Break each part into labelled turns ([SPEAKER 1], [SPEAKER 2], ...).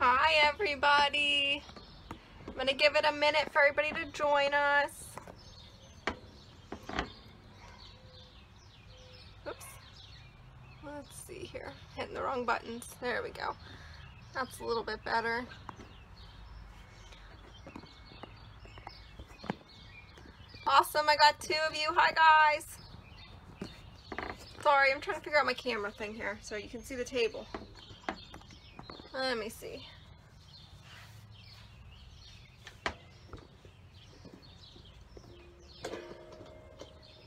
[SPEAKER 1] Hi everybody. I'm gonna give it a minute for everybody to join us. Oops. Let's see here. Hitting the wrong buttons. There we go. That's a little bit better. Awesome, I got 2 of you. Hi guys. Sorry, I'm trying to figure out my camera thing here so you can see the table. Let me see.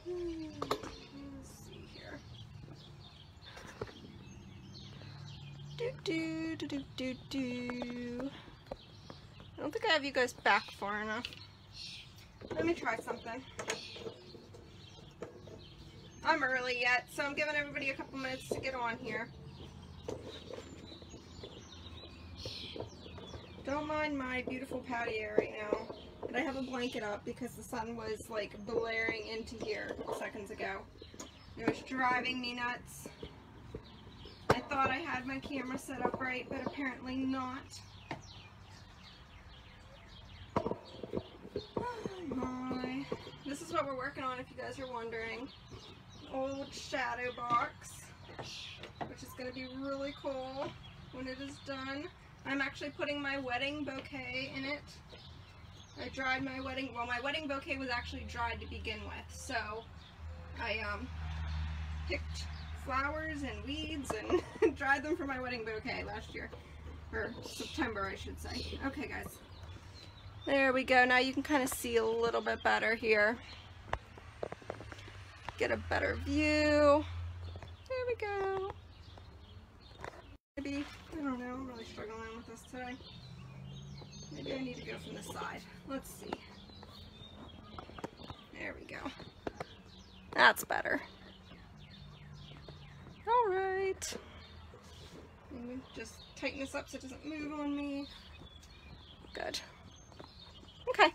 [SPEAKER 1] Let's see here. I don't think I have you guys back far enough. Let me try something. I'm early yet, so I'm giving everybody a couple minutes to get on here. Don't mind my beautiful patio right now. But I have a blanket up because the sun was like blaring into here a couple seconds ago. It was driving me nuts. I thought I had my camera set up right, but apparently not. Oh my. This is what we're working on if you guys are wondering. Old shadow box, which is going to be really cool when it is done. I'm actually putting my wedding bouquet in it. I dried my wedding, well my wedding bouquet was actually dried to begin with, so I picked flowers and weeds and dried them for my wedding bouquet last year, or September I should say. Okay guys, there we go. Now you can kind of see a little bit better here. Get a better view. There we go. Maybe, I don't know, I'm really struggling with this today. Maybe I need to go from this side. Let's see. There we go. That's better. Alright. Let me just tighten this up so it doesn't move on me. Good. Okay.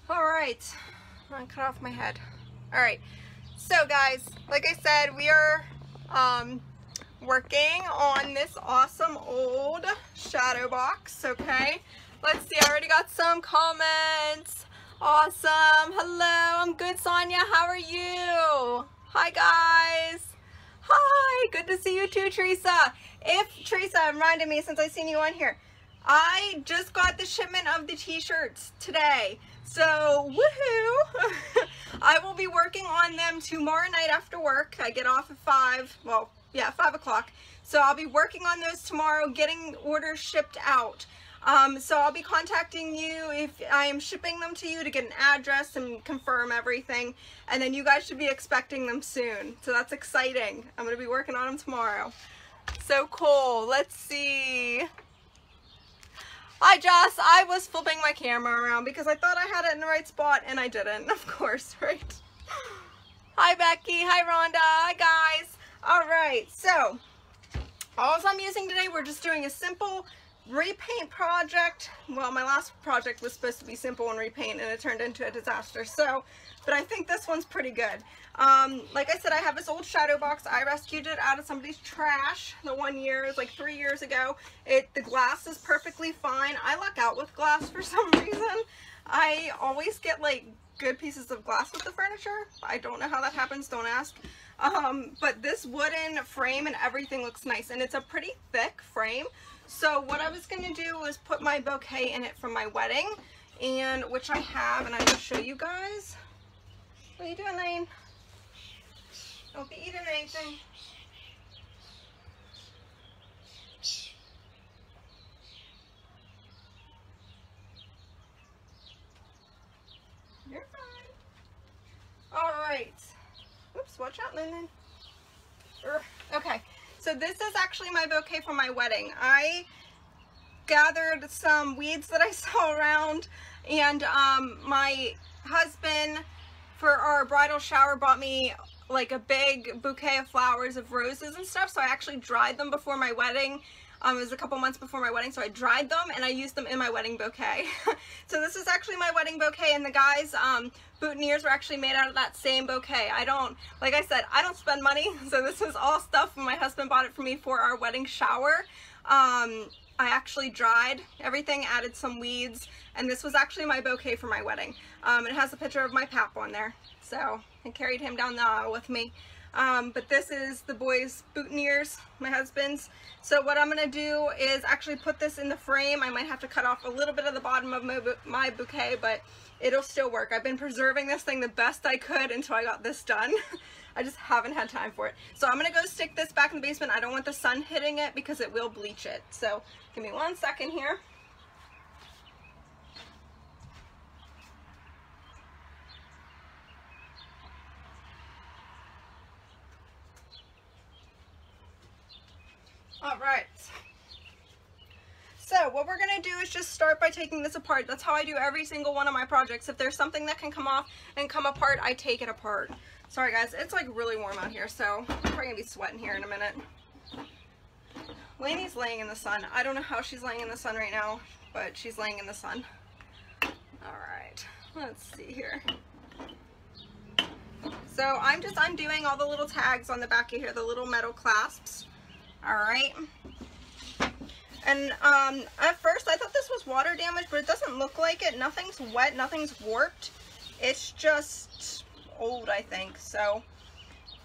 [SPEAKER 1] Alright. I'm gonna cut off my head. Alright. So guys, like I said, we are working on this awesome old shadow box, okay? Let's see, I already got some comments. Awesome. Hello, I'm good, Sonia. How are you? Hi guys. Hi, good to see you too, Teresa. Teresa reminded me, since I seen you on here, I just got the shipment of the t-shirts today. So, woohoo! I will be working on them tomorrow night after work. I get off at 5, well, yeah, 5 o'clock. So I'll be working on those tomorrow, getting orders shipped out. So I'll be contacting you if I am shipping them to you to get an address and confirm everything. And then you guys should be expecting them soon. So that's exciting. I'm going to be working on them tomorrow. So cool. Let's see. Hi Joss, I was flipping my camera around because I thought I had it in the right spot and I didn't, of course, right? Hi Becky, hi Rhonda, hi guys. Alright, so all I'm using today, we're just doing a simple repaint project. Well, my last project was supposed to be simple and repaint and it turned into a disaster, so, but I think this one's pretty good. Like I said, I have this old shadow box. I rescued it out of somebody's trash the one year. It was like 3 years ago. The glass is perfectly fine. I luck out with glass for some reason. I always get like good pieces of glass with the furniture. I don't know how that happens, don't ask. But this wooden frame and everything looks nice, and it's a pretty thick frame. So what I was going to do was put my bouquet in it from my wedding, and which I have, and I will show you guys. What are you doing, Lane? Don't be eating anything. You're fine. Alright. Oops, watch out, Linden. Okay, so this is actually my bouquet for my wedding. I gathered some weeds that I saw around, and my husband, for our bridal shower, bought me like a big bouquet of flowers of roses and stuff, so I actually dried them before my wedding It was a couple months before my wedding, so I dried them and I used them in my wedding bouquet. So this is actually my wedding bouquet, and the guys' boutonnieres were actually made out of that same bouquet. Like I said, I don't spend money, so this is all stuff my husband bought it for me for our wedding shower. I actually dried everything, added some weeds, and this was actually my bouquet for my wedding. It has a picture of my pap on there, so I carried him down the aisle with me. But this is the boys' boutonnieres, my husband's. So what I'm going to do is actually put this in the frame. I might have to cut off a little bit of the bottom of my bouquet, but it'll still work. I've been preserving this thing the best I could until I got this done. I just haven't had time for it. So I'm going to go stick this back in the basement. I don't want the sun hitting it because it will bleach it. So give me 1 second here. All right. So what we're going to do is just start by taking this apart. That's how I do every single one of my projects. If there's something that can come off and come apart, I take it apart. Sorry guys, it's like really warm out here, so I'm probably going to be sweating here in a minute. Lainey's laying in the sun. I don't know how she's laying in the sun right now, but she's laying in the sun. Alright, let's see here. So I'm just undoing all the little tags on the back of here, the little metal clasps. Alright. And at first I thought this was water damage, but it doesn't look like it. Nothing's wet, nothing's warped. It's just old, I think. So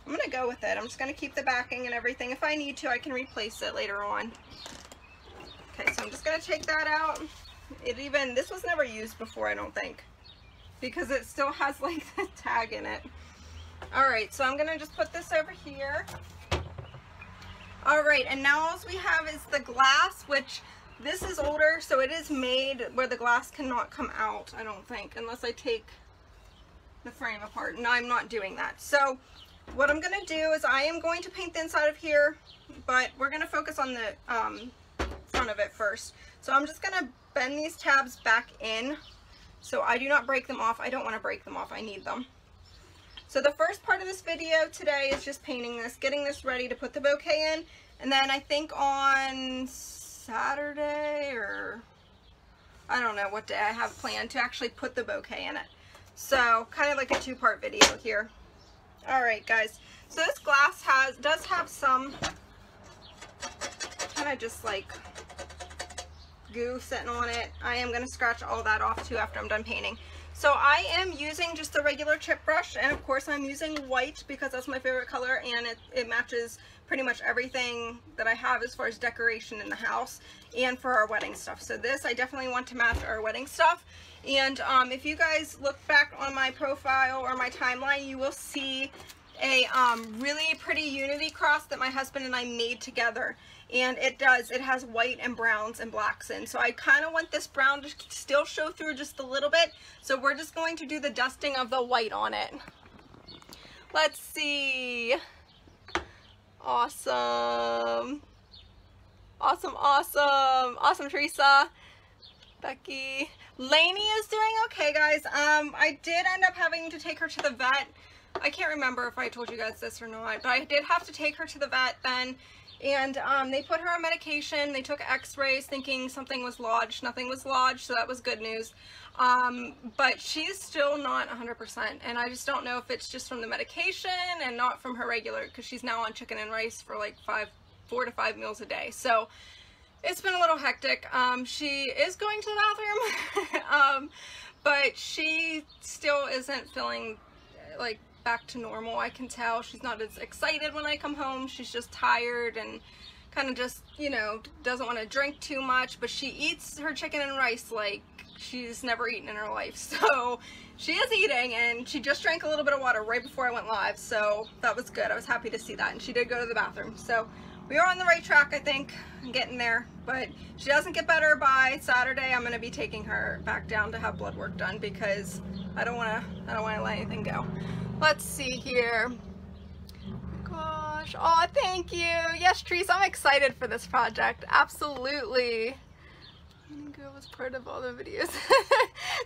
[SPEAKER 1] I'm going to go with it. I'm just going to keep the backing and everything. If I need to, I can replace it later on. Okay, so I'm just going to take that out. This was never used before, I don't think, because it still has like the tag in it. Alright, so I'm going to just put this over here. Alright, and now all we have is the glass, which this is older, so it is made where the glass cannot come out, I don't think, unless I take the frame apart. And I'm not doing that. So what I'm going to do is I am going to paint the inside of here, but we're going to focus on the front of it first. So I'm just going to bend these tabs back in so I do not break them off. I don't want to break them off. I need them. So the first part of this video today is just painting this, getting this ready to put the bouquet in, and then I think on Saturday, or I don't know what day I have planned to actually put the bouquet in it. So kind of like a two-part video here. Alright guys, so this glass does have some kind of just like goo sitting on it. I am going to scratch all that off too after I'm done painting. So I am using just the regular chip brush, and of course I'm using white because that's my favorite color, and it matches pretty much everything that I have as far as decoration in the house and for our wedding stuff. So this I definitely want to match our wedding stuff. And if you guys look back on my profile or my timeline, you will see a really pretty unity cross that my husband and I made together. And it has white and browns and blacks in. So I kind of want this brown to still show through just a little bit. So we're just going to do the dusting of the white on it. Let's see. Awesome. Awesome, awesome. Awesome, Teresa. Becky. Lainey is doing okay, guys. I did end up having to take her to the vet. I can't remember if I told you guys this or not, but I did have to take her to the vet then. And they put her on medication. They took x-rays thinking something was lodged. Nothing was lodged, so that was good news. But she's still not 100%. And I just don't know if it's just from the medication and not from her regular, because she's now on chicken and rice for like 4 to 5 meals a day. So it's been a little hectic. She is going to the bathroom, but she still isn't feeling like back to normal. I can tell she's not as excited when I come home. She's just tired and kind of just, you know, doesn't want to drink too much, but she eats her chicken and rice like she's never eaten in her life. So she is eating, and she just drank a little bit of water right before I went live, so that was good. I was happy to see that, and she did go to the bathroom. So we are on the right track, I think, getting there. But she doesn't get better by Saturday, I'm going to be taking her back down to have blood work done, because I don't want to let anything go. Let's see here. Gosh. Oh, thank you. Yes, Teresa, I'm excited for this project. Absolutely. It was part of all the videos.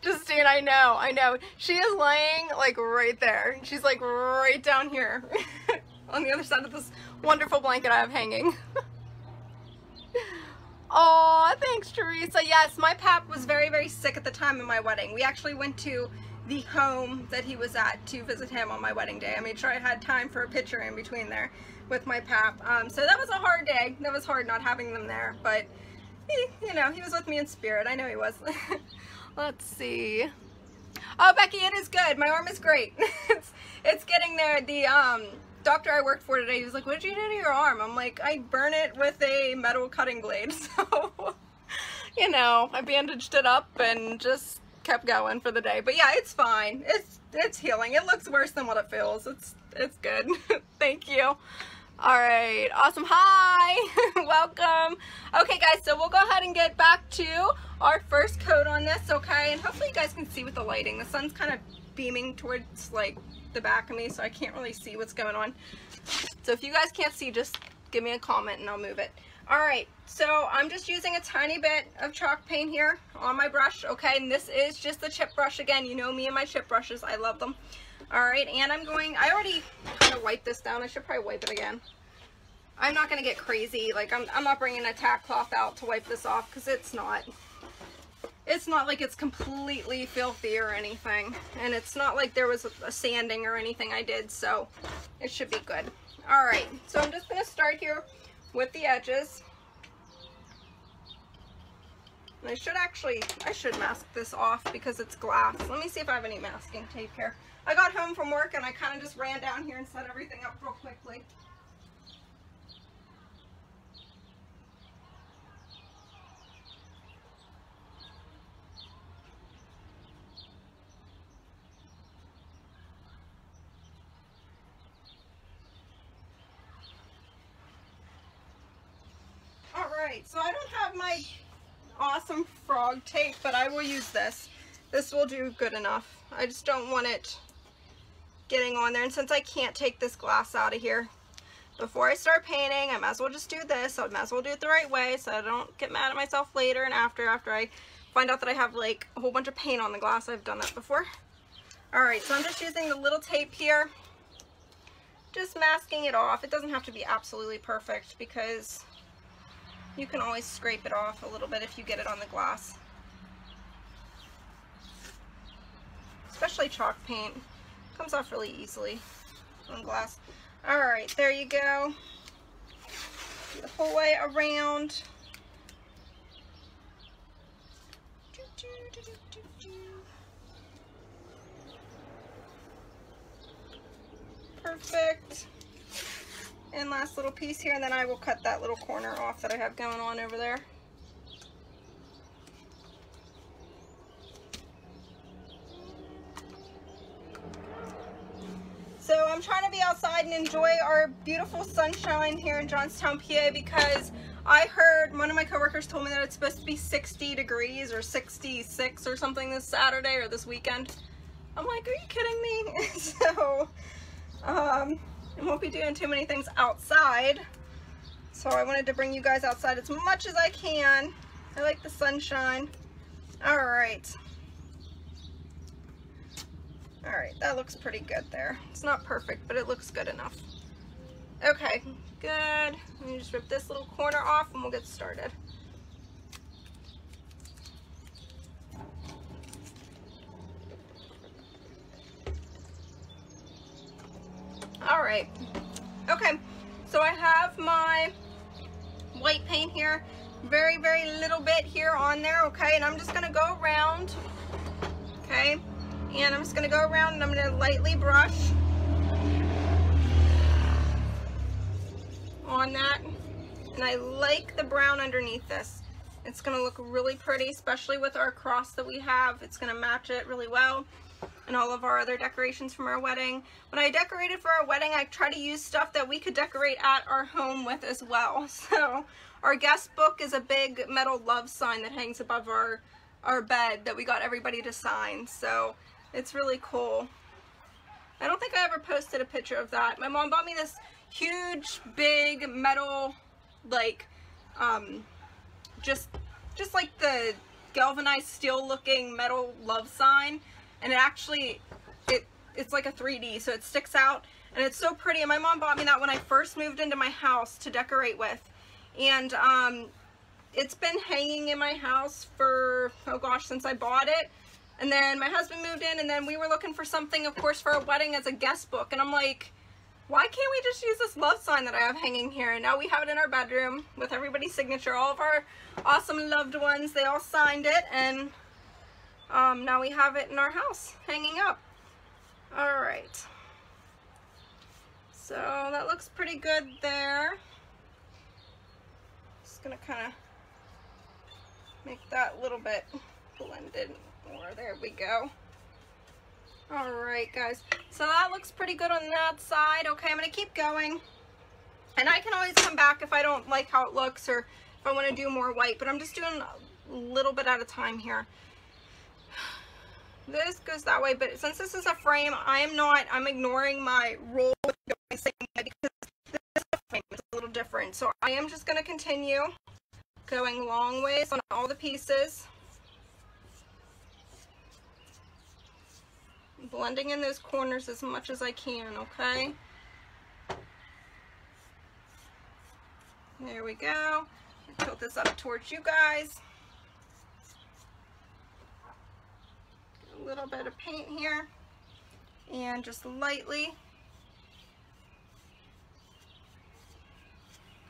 [SPEAKER 1] Justine, I know. She is laying like right there. She's like right down here on the other side of this wonderful blanket I have hanging. Oh, thanks, Teresa. Yes, my pap was very, very sick at the time of my wedding. We actually went to the home that he was at to visit him on my wedding day. I made sure I had time for a picture in between there with my pap. So that was a hard day. That was hard not having them there, but he, you know, he was with me in spirit. I know he was. Let's see. Oh, Becky, it is good. My arm is great. it's getting there. The doctor I worked for today, he was like, what did you do to your arm? I'm like, I burn it with a metal cutting blade. So, you know, I bandaged it up and just kept going for the day. But yeah, it's fine. It's healing. It looks worse than what it feels. It's good. Thank you. All right, awesome. Hi. Welcome. Okay, guys, so we'll go ahead and get back to our first coat on this, okay? And hopefully you guys can see with the lighting. The sun's kind of beaming towards like the back of me, so I can't really see what's going on. So if you guys can't see, just give me a comment and I'll move it. All right, so I'm just using a tiny bit of chalk paint here on my brush, okay? And this is just the chip brush again. You know me and my chip brushes. I love them. All right, and I already kind of wiped this down. I should probably wipe it again. I'm not going to get crazy. Like, I'm not bringing a tack cloth out to wipe this off because it's not like it's completely filthy or anything. And it's not like there was a sanding or anything I did, so it should be good. All right, so I'm just going to start here with the edges. And I should mask this off because it's glass. Let me see if I have any masking tape here. I got home from work and I kind of just ran down here and set everything up real quickly. All right, so I don't have my awesome frog tape, but I will use this. This will do good enough. I just don't want it getting on there, and since I can't take this glass out of here before I start painting, I might as well just do this. I might as well do it the right way so I don't get mad at myself later and after I find out that I have like a whole bunch of paint on the glass. I've done that before. All right, so I'm just using the little tape here, just masking it off. It doesn't have to be absolutely perfect because you can always scrape it off a little bit if you get it on the glass. Especially chalk paint. Comes off really easily on glass. All right, there you go. The whole way around. Perfect. And last little piece here, and then I will cut that little corner off that I have going on over there. So I'm trying to be outside and enjoy our beautiful sunshine here in Johnstown, PA, because I heard one of my coworkers told me that it's supposed to be 60 degrees or 66 or something this Saturday or this weekend. I'm like, are you kidding me? So, I won't be doing too many things outside. So I wanted to bring you guys outside as much as I can. I like the sunshine. All right. All right, that looks pretty good there. It's not perfect, but it looks good enough. Okay, good. Let me just rip this little corner off and we'll get started. All right, okay, so I have my white paint here, very, very little bit here on there, okay, and I'm just gonna go around, okay, and I'm just gonna go around and I'm gonna lightly brush on that, and I like the brown underneath this. It's gonna look really pretty, especially with our cross that we have. It's gonna match it really well. And all of our other decorations from our wedding. When I decorated for our wedding, I try to use stuff that we could decorate at our home with as well. So our guest book is a big metal love sign that hangs above our bed that we got everybody to sign. So it's really cool. I don't think I ever posted a picture of that. My mom bought me this huge, big metal, like, just like the galvanized steel looking metal love sign. And it actually, it's like a 3D, so it sticks out, and it's so pretty. And my mom bought me that when I first moved into my house to decorate with. And it's been hanging in my house for, oh gosh, since I bought it. And then my husband moved in, and then we were looking for something, of course, for a wedding as a guest book. And I'm like, why can't we just use this love sign that I have hanging here? And now we have it in our bedroom with everybody's signature. All of our awesome loved ones, they all signed it. And now we have it in our house, hanging up. All right. So that looks pretty good there. Just gonna kind of make that a little bit blended more. There we go. All right, guys. So that looks pretty good on that side. Okay, I'm gonna keep going. And I can always come back if I don't like how it looks or if I want to do more white, but I'm just doing a little bit at a time here. This goes that way, but since this is a frame, I'm ignoring my roll with the same way because this is a frame, it's a little different. So I am just going to continue going long ways on all the pieces. Blending in those corners as much as I can, okay? There we go. Tilt this up towards you guys. A little bit of paint here, and just lightly,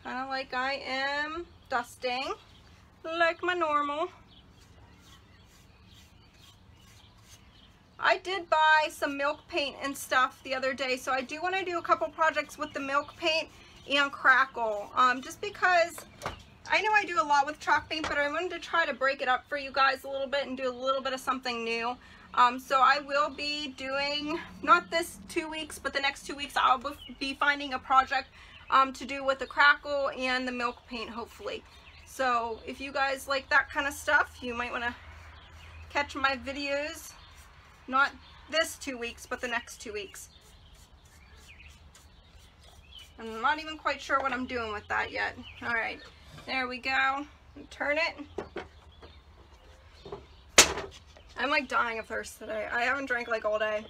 [SPEAKER 1] kind of like I am dusting, like my normal. I did buy some milk paint and stuff the other day, so I do want to do a couple projects with the milk paint and crackle, just because I know I do a lot with chalk paint, but I wanted to try to break it up for you guys a little bit and do a little bit of something new. So I will be doing, not this 2 weeks, but the next 2 weeks I'll be finding a project to do with the crackle and the milk paint, hopefully. So if you guys like that kind of stuff, you might want to catch my videos, not this 2 weeks, but the next 2 weeks. I'm not even quite sure what I'm doing with that yet. All right, there we go. Turn it. I'm like dying of thirst today. I haven't drank like all day.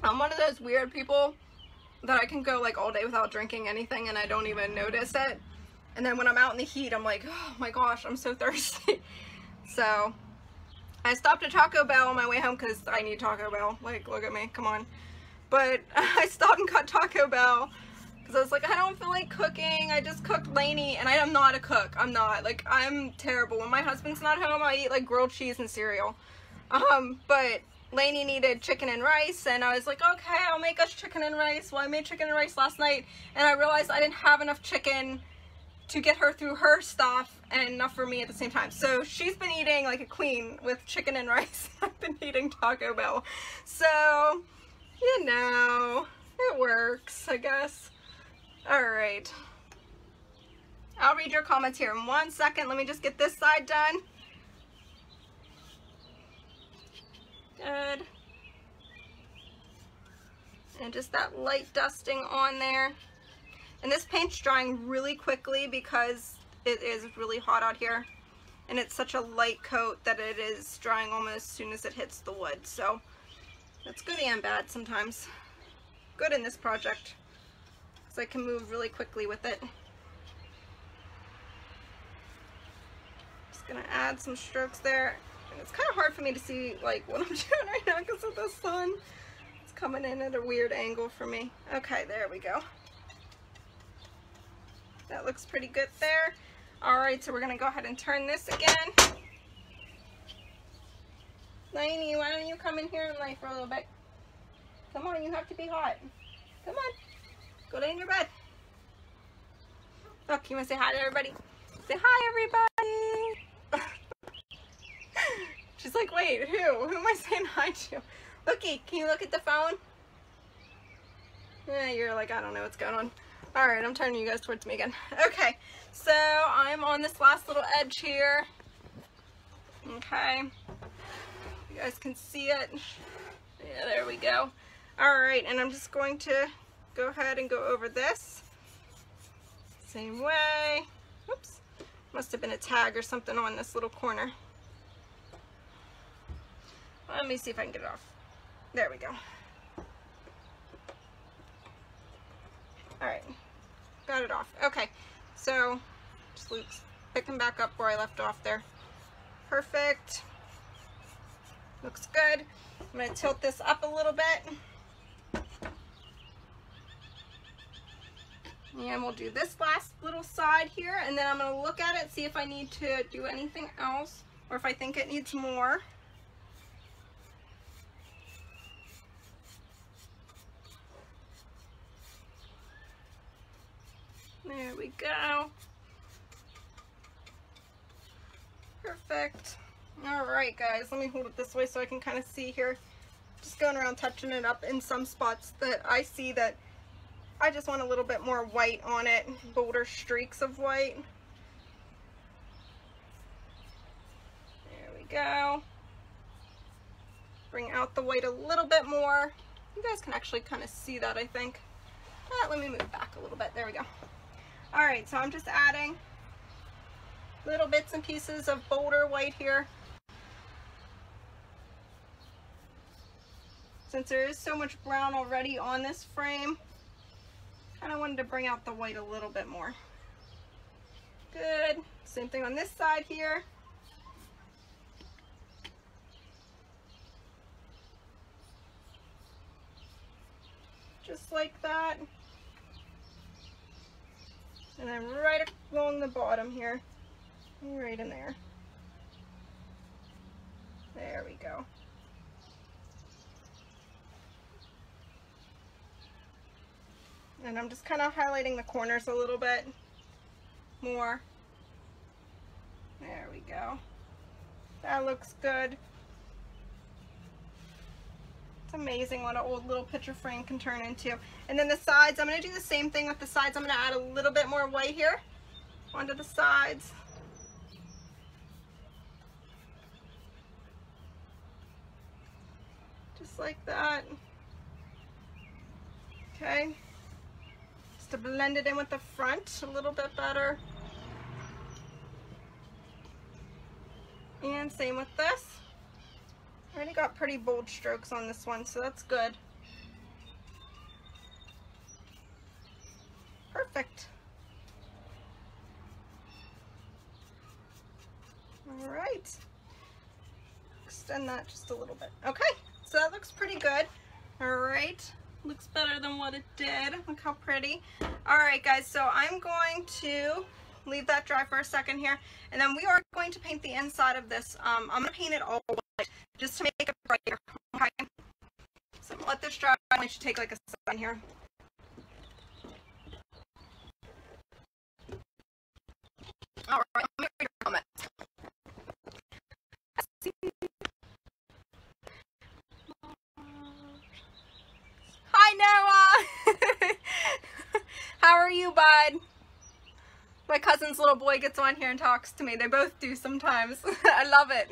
[SPEAKER 1] I'm one of those weird people that I can go like all day without drinking anything and I don't even notice it. And then when I'm out in the heat, I'm like, oh my gosh, I'm so thirsty. So I stopped at Taco Bell on my way home because I need Taco Bell. Like, look at me, come on. But I stopped and got Taco Bell because I was like, I don't feel like cooking. I just cooked Lainey, and I am not a cook. I'm not. Like, I'm terrible. When my husband's not home, I eat like grilled cheese and cereal. But Lainey needed chicken and rice, and I was like, okay, I'll make us chicken and rice. Well, I made chicken and rice last night, and I realized I didn't have enough chicken to get her through her stuff and enough for me at the same time. So she's been eating like a queen with chicken and rice. I've been eating Taco Bell. So, you know, it works, I guess. All right. I'll read your comments here in 1 second. Let me just get this side done. Good. And just that light dusting on there. And this paint's drying really quickly because it is really hot out here. And it's such a light coat that it is drying almost as soon as it hits the wood. So that's good and bad sometimes. Good in this project, because I can move really quickly with it. Just gonna add some strokes there. And it's kind of hard for me to see like what I'm doing right now because of the sun. It's coming in at a weird angle for me. Okay, there we go. That looks pretty good there. All right, so we're gonna go ahead and turn this again. Lainey, why don't you come in here and lay for a little bit? Come on, you have to be hot. Come on, go lay in your bed. Look, you wanna say hi to everybody? Say hi, everybody. She's like, wait, who? Who am I saying hi to? Looky, can you look at the phone? Yeah, you're like, I don't know what's going on. All right, I'm turning you guys towards me again. Okay, so I'm on this last little edge here. Okay, you guys can see it. Yeah, there we go. All right, and I'm just going to go ahead and go over this. Same way. Oops, must have been a tag or something on this little corner. Let me see if I can get it off. There we go. All right, got it off. Okay, so just picking back up where I left off there. Perfect. Looks good. I'm going to tilt this up a little bit. And we'll do this last little side here, and then I'm going to look at it, see if I need to do anything else, or if I think it needs more. There we go. Perfect. All right, guys, let me hold it this way so I can kind of see here. Just going around touching it up in some spots that I see that I just want a little bit more white on it, bolder streaks of white. There we go. Bring out the white a little bit more. You guys can actually kind of see that, I think. Let me move back a little bit. There we go. All right, so I'm just adding little bits and pieces of bolder white here. Since there is so much brown already on this frame, kind of wanted to bring out the white a little bit more. Good. Same thing on this side here. Just like that. And then right along the bottom here. Right in there. There we go. And I'm just kind of highlighting the corners a little bit more. There we go. That looks good. It's amazing what an old little picture frame can turn into. And then the sides, I'm going to do the same thing with the sides. I'm going to add a little bit more white here onto the sides. Just like that. Okay. Just to blend it in with the front a little bit better. And same with this. I already got pretty bold strokes on this one, so that's good. Perfect. All right. Extend that just a little bit. Okay, so that looks pretty good. All right, looks better than what it did. Look how pretty. All right, guys, so I'm going to leave that dry for a second here, and then we are going to paint the inside of this. I'm going to paint it all white just to make it brighter. Okay, so let this dry. I should take like a second here. All right, let me read your comments. Hi, Noah. How are you, bud? My cousin's little boy gets on here and talks to me. They both do sometimes. I love it.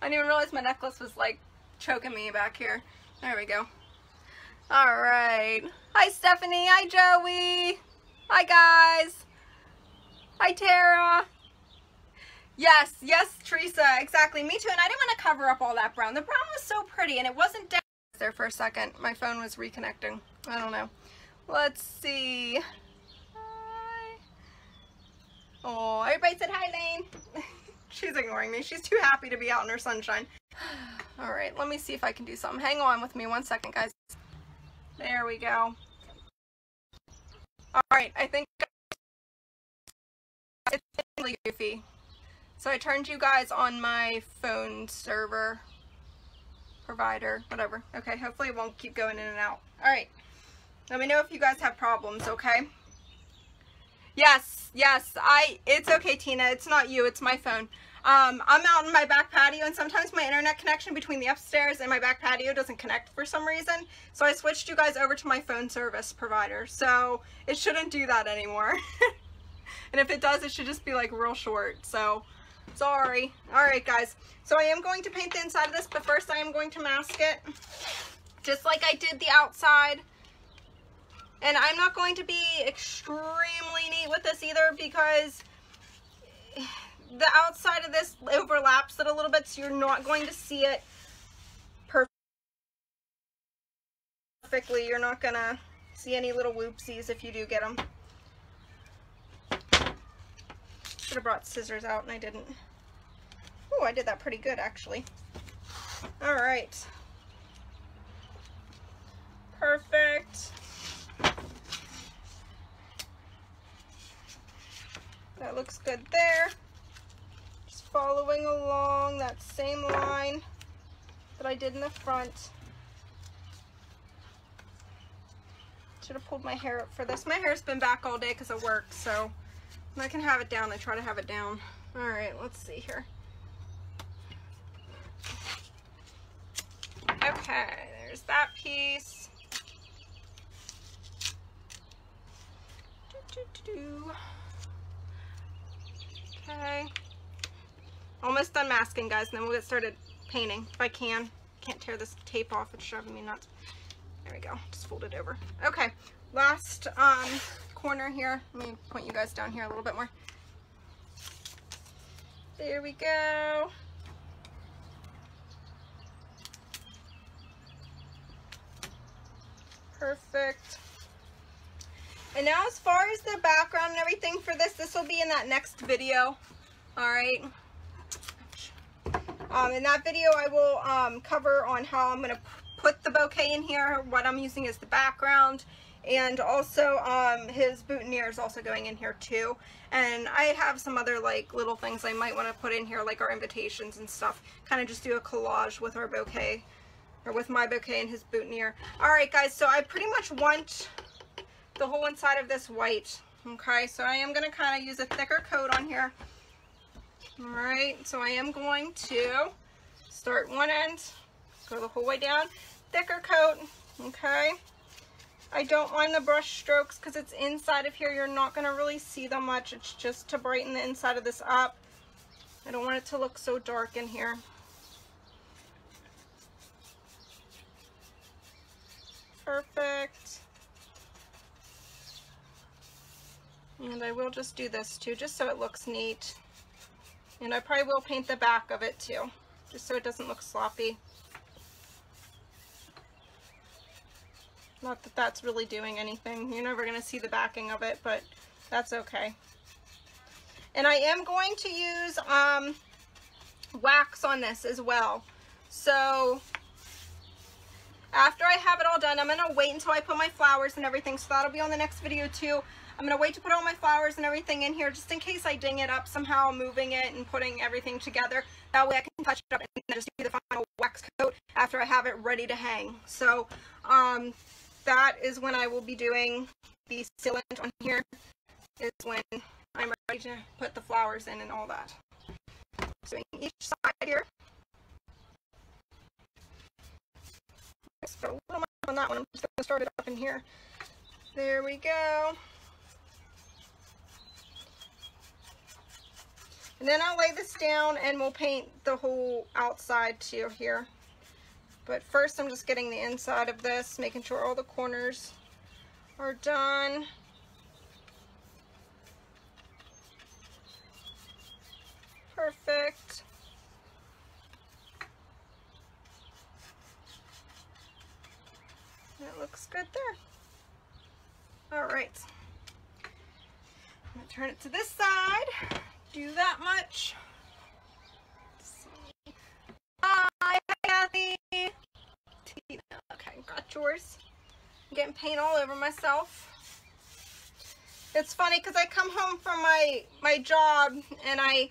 [SPEAKER 1] I didn't even realize my necklace was like choking me back here. There we go. All right. Hi, Stephanie. Hi, Joey. Hi, guys. Hi, Tara. Yes, yes, Teresa, exactly. Me too, and I didn't want to cover up all that brown. The brown was so pretty, and it wasn't down there for a second. My phone was reconnecting. I don't know. Let's see. Hi. Oh, everybody said hi, Lane. She's ignoring me. She's too happy to be out in her sunshine. All right, let me see if I can do something. Hang on with me one second, guys. There we go. All right, I think it's really goofy. So I turned you guys on my phone server, provider, whatever. Okay, hopefully it won't keep going in and out. All right, let me know if you guys have problems, okay? Yes, yes, it's okay, Tina. It's not you, it's my phone. I'm out in my back patio, and sometimes my internet connection between the upstairs and my back patio doesn't connect for some reason. So I switched you guys over to my phone service provider. So it shouldn't do that anymore. And if it does, it should just be like real short. So sorry. All right, guys. So I am going to paint the inside of this, but first I am going to mask it, just like I did the outside. And I'm not going to be extremely neat with this either, because the outside of this overlaps it a little bit, so you're not going to see it perfectly. You're not going to see any little whoopsies if you do get them. Should have brought scissors out and I didn't. Oh, I did that pretty good actually. All right. Perfect. That looks good there. Just following along that same line that I did in the front. Should have pulled my hair up for this. My hair's been back all day because of work, so when I can have it down, I try to have it down. All right, let's see here. Okay, there's that piece. Okay. Almost done masking, guys, and then we'll get started painting if I can. Can't tear this tape off, it's driving me nuts. There we go, just fold it over. Okay, last corner here. Let me point you guys down here a little bit more. There we go. Perfect. And now as far as the background and everything for this will be in that next video. All right. In that video I will cover on how I'm going to put the bouquet in here, what I'm using as the background, and also his boutonniere is also going in here too. And I have some other like little things I might want to put in here, like our invitations and stuff. Kind of just do a collage with our bouquet, or with my bouquet and his boutonniere. Alright guys, so I pretty much want the whole inside of this white. Okay, so I am going to kind of use a thicker coat on here. Alright, so I am going to start one end, go the whole way down, thicker coat, okay. I don't mind the brush strokes because it's inside of here. You're not going to really see them much. It's just to brighten the inside of this up. I don't want it to look so dark in here. Perfect. And I will just do this too, just so it looks neat. And I probably will paint the back of it too, just so it doesn't look sloppy. Not that that's really doing anything. You're never going to see the backing of it, but that's okay. And I am going to use wax on this as well. So after I have it all done, I'm going to wait until I put my flowers and everything. So that'll be on the next video too. I'm going to wait to put all my flowers and everything in here just in case I ding it up somehow, moving it and putting everything together. That way I can touch it up and then just do the final wax coat after I have it ready to hang. So that is when I will be doing the sealant on here, is when I'm ready to put the flowers in and all that. So each side here. Let's put a little more on that one. I'm just going to start it up in here. There we go. And then I'll lay this down and we'll paint the whole outside too here. But first I'm just getting the inside of this, making sure all the corners are done. Perfect. That looks good there. All right. I'm going to turn it to this side. Do that much. Hi, Kathy. Okay, got yours. I'm getting paint all over myself. It's funny because I come home from my job and I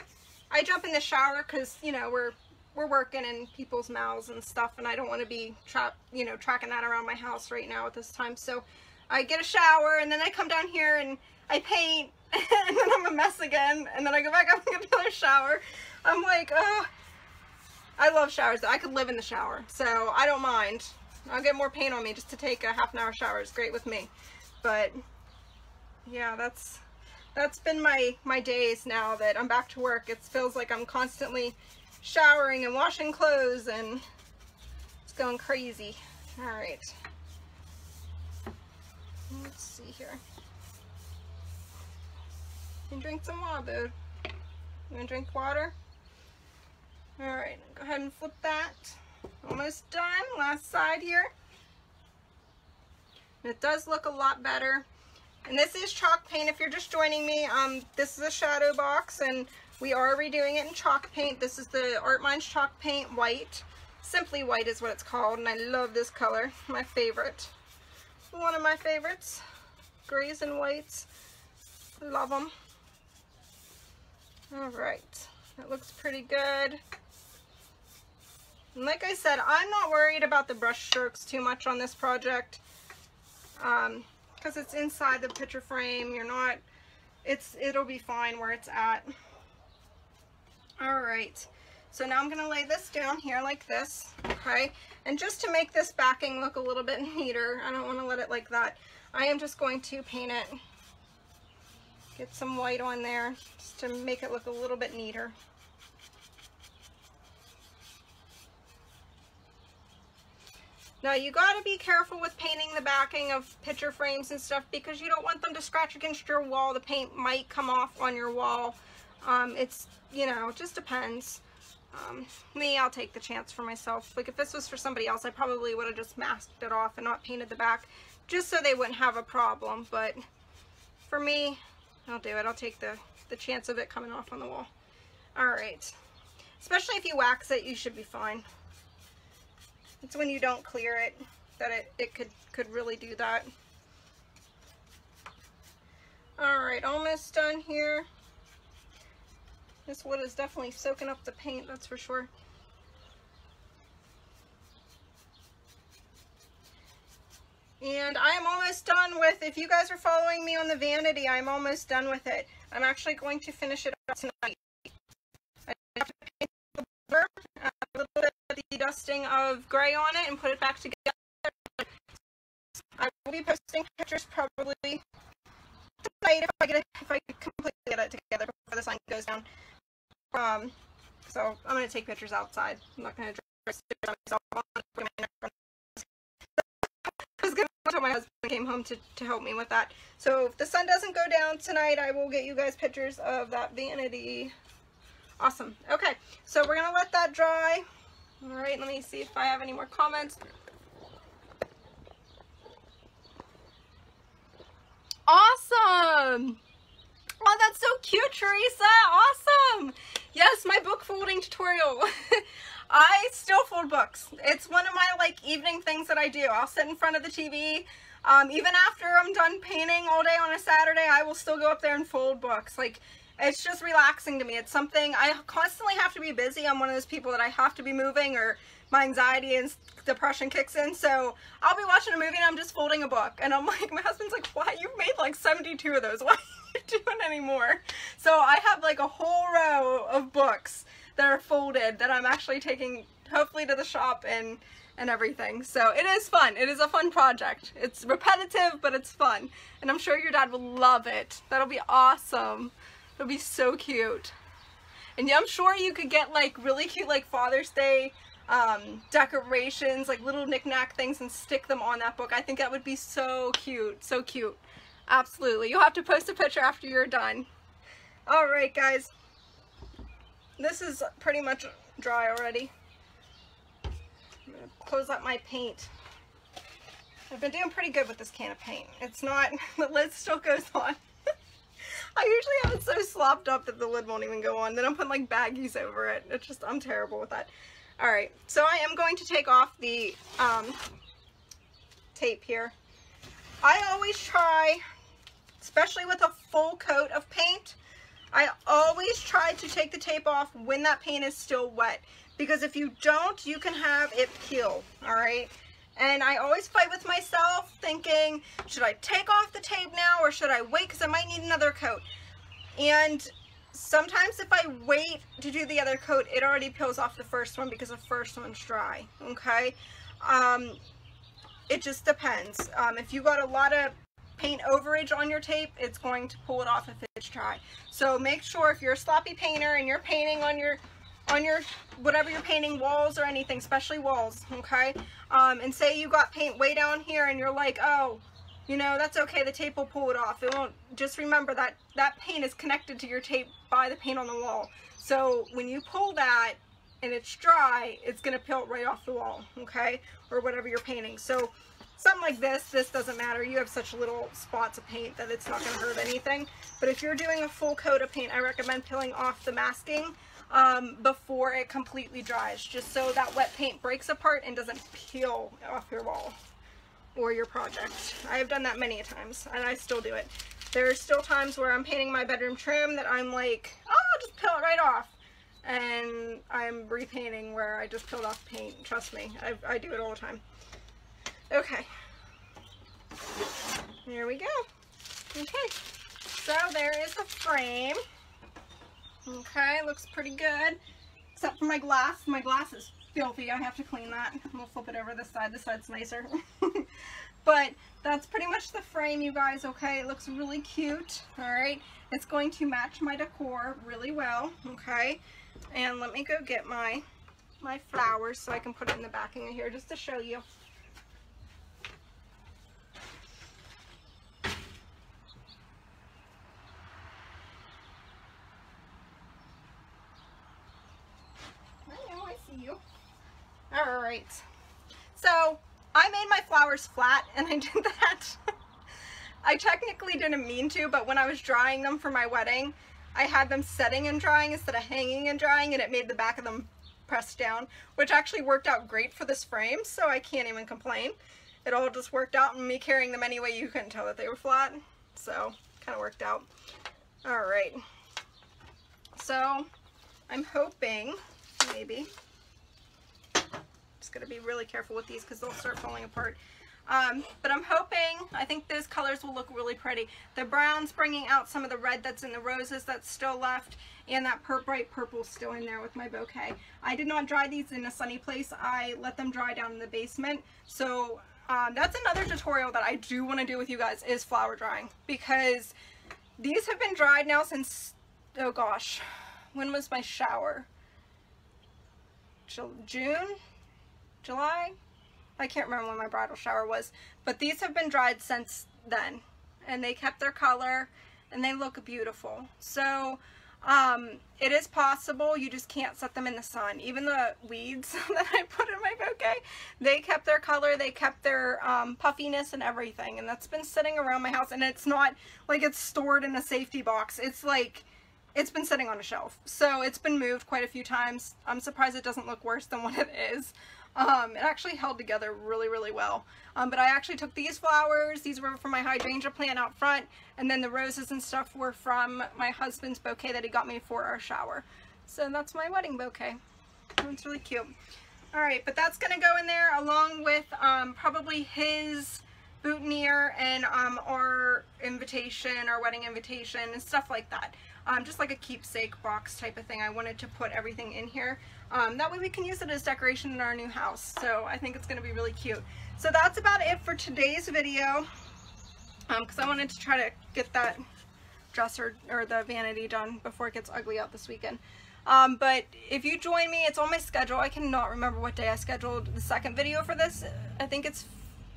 [SPEAKER 1] jump in the shower because, you know, we're working in people's mouths and stuff, and I don't want to be tracking that around my house right now at this time. So I get a shower and then I come down here and I paint and then I'm a mess again, and then I go back up and get another shower. I'm like, oh, I love showers though. I could live in the shower, so I don't mind. I'll get more paint on me just to take a half-an-hour shower. It's great with me. But yeah, that's been my days now that I'm back to work. It feels like I'm constantly showering and washing clothes, and it's going crazy. All right, let's see here. You can drink some water. You want to drink water? All right, go ahead and flip that. Almost done. Last side here. And it does look a lot better. And this is chalk paint if you're just joining me. This is a shadow box and we are redoing it in chalk paint. This is the Art Minds chalk paint white. Simply White is what it's called, and I love this color. My favorite. One of my favorites. Grays and whites. Love them. Alright. That looks pretty good. And like I said, I'm not worried about the brush strokes too much on this project. Because it's inside the picture frame. It'll be fine where it's at. Alright. So now I'm going to lay this down here like this, okay? And just to make this backing look a little bit neater, I don't want to let it like that, I am just going to paint it, get some white on there, just to make it look a little bit neater. Now you got to be careful with painting the backing of picture frames and stuff because you don't want them to scratch against your wall. The paint might come off on your wall. It's, you know, it just depends. Me, I'll take the chance for myself. Like if this was for somebody else, I probably would have just masked it off and not painted the back just so they wouldn't have a problem. But for me, I'll do it. I'll take the chance of it coming off on the wall. Alright. Especially if you wax it, you should be fine. It's when you don't clear it that it could really do that. Alright, almost done here. This wood is definitely soaking up the paint, that's for sure. And I am almost done with, if you guys are following me on the vanity, I'm almost done with it. I'm actually going to finish it up tonight. I have to paint the border, a little bit of the dusting of gray on it and put it back together. I will be posting pictures probably tonight if I completely get it together before the sun goes down. So I'm going to take pictures outside. I'm not going to dress myself on. I was going to until my husband came home to help me with that. So if the sun doesn't go down tonight, I will get you guys pictures of that vanity. Awesome. Okay, so we're going to let that dry. All right, let me see if I have any more comments. Awesome! Oh, that's so cute, Teresa. Awesome. Yes, my book folding tutorial. I still fold books. It's one of my like evening things that I do. I'll sit in front of the TV. Even after I'm done painting all day on a Saturday, I will still go up there and fold books. Like, it's just relaxing to me. It's something, I constantly have to be busy. I'm one of those people that I have to be moving or my anxiety and depression kicks in. So I'll be watching a movie and I'm just folding a book. And I'm like, my husband's like, why? You've made like 72 of those. Why are you doing any more? So I have like a whole row of books that are folded that I'm actually taking hopefully to the shop and everything. So it is fun. It is a fun project. It's repetitive, but it's fun. And I'm sure your dad will love it. That'll be awesome. It'll be so cute. And yeah, I'm sure you could get like really cute like Father's Day decorations, like little knick-knack things, and stick them on that book. I think that would be so cute. So cute. Absolutely. You'll have to post a picture after you're done. Alright guys. This is pretty much dry already. I'm going to close up my paint. I've been doing pretty good with this can of paint. It's not, the lid still goes on. I usually have it so slopped up that the lid won't even go on. Then I'm putting like baggies over it. It's just, I'm terrible with that. Alright, so I am going to take off the tape here. I always try, especially with a full coat of paint, I always try to take the tape off when that paint is still wet. Because if you don't, you can have it peel, alright? And I always fight with myself thinking, should I take off the tape now or should I wait because I might need another coat? And sometimes if I wait to do the other coat, it already peels off the first one because the first one's dry, okay? It just depends. If you got a lot of paint overage on your tape, it's going to pull it off if it's dry. So make sure if you're a sloppy painter and you're painting on your whatever you're painting, walls or anything, especially walls, okay? And say you got paint way down here and you're like, oh, you know, that's okay, the tape will pull it off. It won't. Just remember that that paint is connected to your tape by the paint on the wall. So when you pull that and it's dry, it's going to peel it right off the wall, okay? Or whatever you're painting. So something like this doesn't matter. You have such little spots of paint that it's not going to hurt anything. But if you're doing a full coat of paint, I recommend peeling off the masking before it completely dries, just so that wet paint breaks apart and doesn't peel off your wall or your project. I have done that many times, and I still do it. There's still times where I'm painting my bedroom trim that I'm like, oh, I'll just peel it right off. And I'm repainting where I just peeled off paint. Trust me, I do it all the time. Okay. There we go. Okay. So there is the frame. Okay, looks pretty good. Except for my glass. My glass is filthy. I have to clean that. We'll flip it over this side. This side's nicer. But that's pretty much the frame, you guys, okay? It looks really cute, all right? It's going to match my decor really well, okay? And let me go get my flowers so I can put it in the backing of here just to show you. I know, I see you. All right. So I made my flowers flat, and I did that. I technically didn't mean to, but when I was drying them for my wedding, I had them setting and drying instead of hanging and drying, and it made the back of them press down, which actually worked out great for this frame, so I can't even complain. It all just worked out, and me carrying them anyway, you couldn't tell that they were flat, so kind of worked out. All right. So I'm hoping, maybe, just gonna be really careful with these because they'll start falling apart. But I'm hoping, I think those colors will look really pretty. The brown's bringing out some of the red that's in the roses that's still left, and that bright purple's still in there with my bouquet. I did not dry these in a sunny place. I let them dry down in the basement. So that's another tutorial that I do want to do with you guys, is flower drying, because these have been dried now since, oh gosh, when was my shower? June? July? I can't remember when my bridal shower was, but these have been dried since then, and they kept their color and they look beautiful. So it is possible, you just can't set them in the sun. Even the weeds that I put in my bouquet, they kept their color, they kept their puffiness and everything, and that's been sitting around my house. And it's not like it's stored in a safety box, it's like it's been sitting on a shelf, so it's been moved quite a few times. I'm surprised it doesn't look worse than what it is. It actually held together really, really well. But I actually took these flowers. These were from my hydrangea plant out front, and then the roses and stuff were from my husband's bouquet that he got me for our shower. So that's my wedding bouquet. It's really cute. All right, but that's gonna go in there along with probably his boutonniere and our invitation, our wedding invitation and stuff like that. Just like a keepsake box type of thing. I wanted to put everything in here. That way we can use it as decoration in our new house. So I think it's going to be really cute. So that's about it for today's video. Because I wanted to try to get that dresser or the vanity done before it gets ugly out this weekend. But if you join me, it's on my schedule. I cannot remember what day I scheduled the second video for this. I think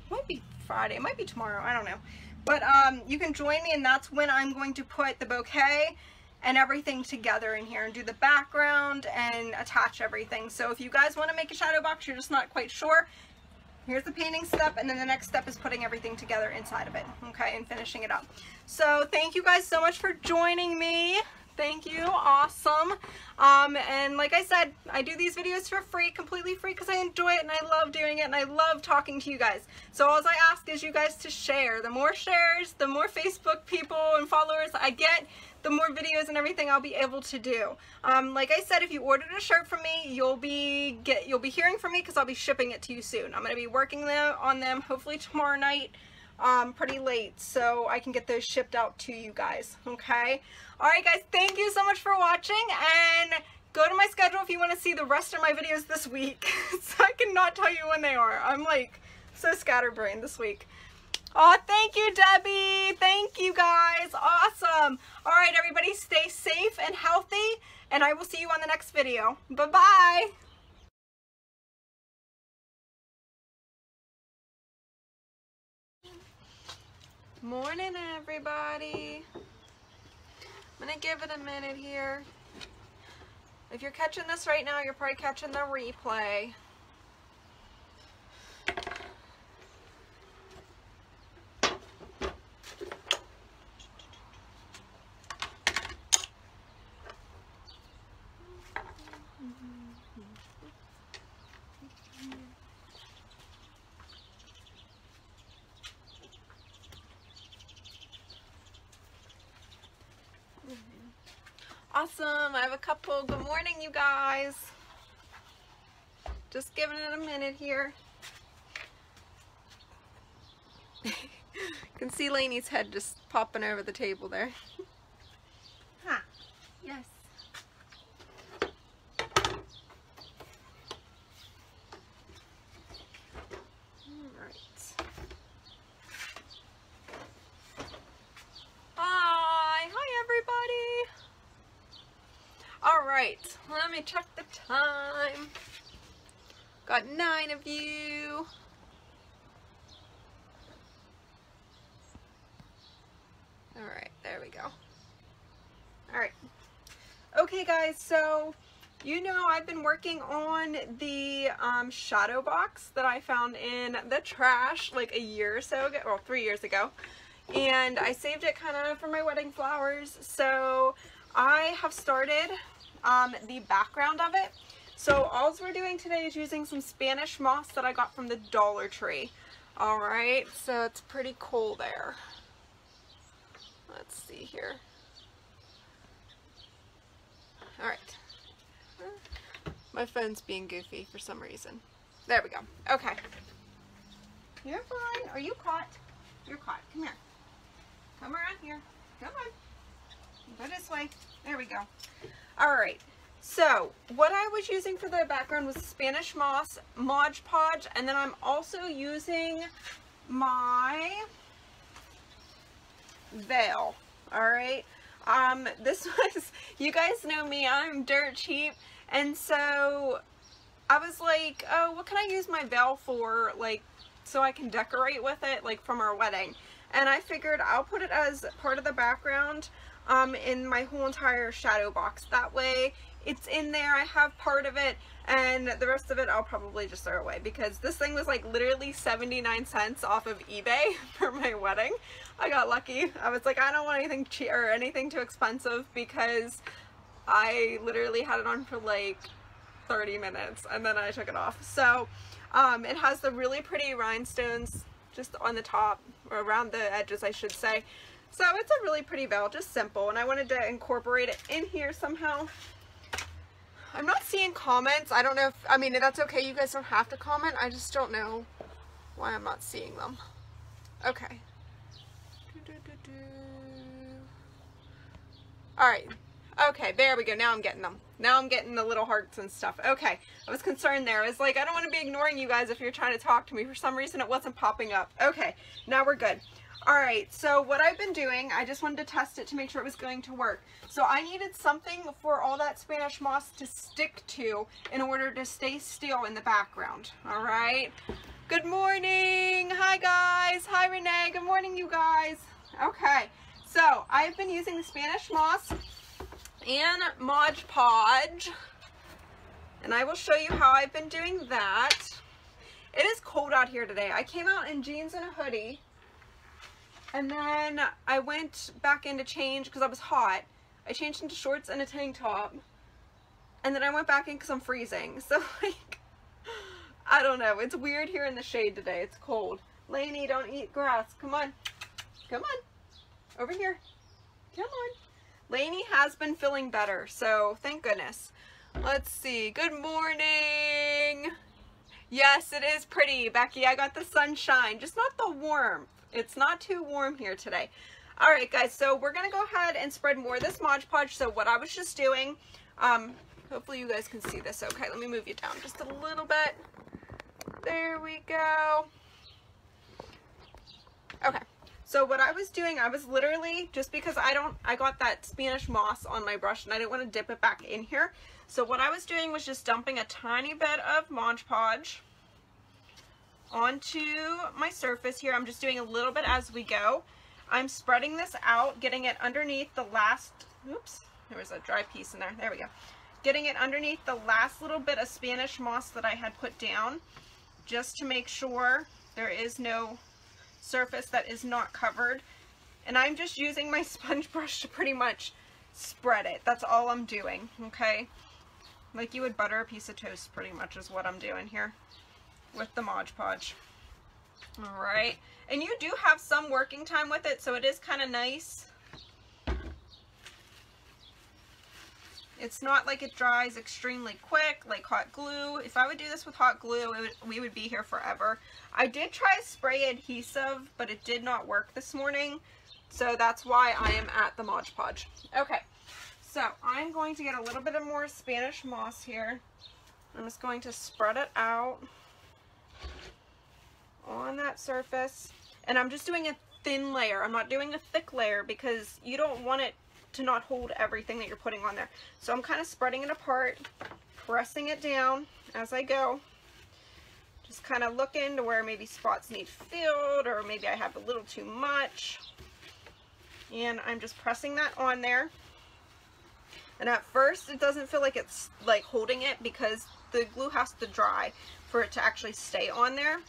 [SPEAKER 1] might be Friday. It might be tomorrow. I don't know. But you can join me, and that's when I'm going to put the bouquet and everything together in here and do the background and attach everything. So if you guys want to make a shadow box, you're just not quite sure, here's the painting step, and then the next step is putting everything together inside of it, okay, and finishing it up. So thank you guys so much for joining me. Thank you. Awesome. And like I said, I do these videos for free, completely free, because I enjoy it and I love doing it and I love talking to you guys. So all I ask is you guys to share. The more shares, the more Facebook people and followers I get, the more videos and everything I'll be able to do. Like I said, if you ordered a shirt from me, you'll be hearing from me, because I'll be shipping it to you soon. I'm going to be working on them hopefully tomorrow night, pretty late, so I can get those shipped out to you guys. Okay. Alright guys, thank you so much for watching, and go to my schedule if you want to see the rest of my videos this week. So I cannot tell you when they are. I'm like so scatterbrained this week. Oh, thank you, Debbie. Thank you guys. Awesome. Alright everybody, stay safe and healthy, and I will see you on the next video. Bye-bye. Morning everybody. I'm gonna give it a minute here. If you're catching this right now, you're probably catching the replay. Awesome. I have a couple. Good morning, you guys. Just giving it a minute here. You can see Lainey's head just popping over the table there. Huh. Yes. Alright, let me check the time. Got 9 of you. Alright, there we go. Alright. Okay guys, so you know I've been working on the shadow box that I found in the trash like a year or so ago, well 3 years ago. And I saved it kind of for my wedding flowers. So I have started the background of it. So all we're doing today is using some Spanish moss that I got from the Dollar Tree. Alright, so it's pretty cool there. Let's see here. Alright. My phone's being goofy for some reason. There we go. Okay. You're fine. Are you caught? You're caught. Come here. Come around here. Come on. Go this way. There we go. Alright, so what I was using for the background was Spanish moss, Mod Podge, and then I'm also using my veil. Alright, this was, you guys know me, I'm dirt cheap, and so I was like, oh, what can I use my veil for, like, so I can decorate with it, like, from our wedding. And I figured I'll put it as part of the background in my whole entire shadow box. That way it's in there, I have part of it, and the rest of it I'll probably just throw away because this thing was like literally 79 cents off of eBay for my wedding. I got lucky. I was like, I don't want anything cheap or anything too expensive because I literally had it on for like 30 minutes and then I took it off. So it has the really pretty rhinestones just on the top, or around the edges I should say. So it's a really pretty veil, just simple, and I wanted to incorporate it in here somehow. I'm not seeing comments. I don't know if, I mean, that's okay. You guys don't have to comment. I just don't know why I'm not seeing them. Okay. Alright. Okay, there we go. Now I'm getting them. Now I'm getting the little hearts and stuff. Okay. I was concerned there. I was like, I don't want to be ignoring you guys if you're trying to talk to me. For some reason, it wasn't popping up. Okay. Now we're good. Alright, so what I've been doing, I just wanted to test it to make sure it was going to work. So I needed something for all that Spanish moss to stick to in order to stay still in the background. Alright? Good morning! Hi guys! Hi Renee! Good morning you guys! Okay, so I've been using the Spanish moss and Mod Podge, and I will show you how I've been doing that. It is cold out here today. I came out in jeans and a hoodie. And then I went back in to change because I was hot. I changed into shorts and a tank top. And then I went back in because I'm freezing. So, like, I don't know. It's weird here in the shade today. It's cold. Lainey, don't eat grass. Come on. Come on. Over here. Come on. Lainey has been feeling better. So, thank goodness. Let's see. Good morning. Yes, it is pretty, Becky. I got the sunshine. Just not the warmth. It's not too warm here today. Alright guys, so we're going to go ahead and spread more of this Mod Podge. So what I was just doing, hopefully you guys can see this okay. Let me move you down just a little bit. There we go. Okay, so what I was doing, I was literally, just because I got that Spanish moss on my brush and I didn't want to dip it back in here. So what I was doing was just dumping a tiny bit of Mod Podge onto my surface here. I'm just doing a little bit as we go. I'm spreading this out, getting it underneath the last, oops, there was a dry piece in there. There we go. Getting it underneath the last little bit of Spanish moss that I had put down, just to make sure there is no surface that is not covered. And I'm just using my sponge brush to pretty much spread it. That's all I'm doing, okay? Like you would butter a piece of toast, pretty much is what I'm doing here with the Mod Podge. Alright, and you do have some working time with it, so it is kind of nice. It's not like it dries extremely quick like hot glue. If I would do this with hot glue, we would be here forever. I did try spray adhesive, but it did not work this morning. So that's why I am at the Mod Podge. Okay, so I'm going to get a little bit of more Spanish moss here. I'm just going to spread it out on that surface. And I'm just doing a thin layer. I'm not doing a thick layer because you don't want it to not hold everything that you're putting on there. So I'm kind of spreading it apart, pressing it down as I go. Just kind of looking to where maybe spots need filled, or maybe I have a little too much. And I'm just pressing that on there. And at first it doesn't feel like it's like holding it because the glue has to dry for it to actually stay on there.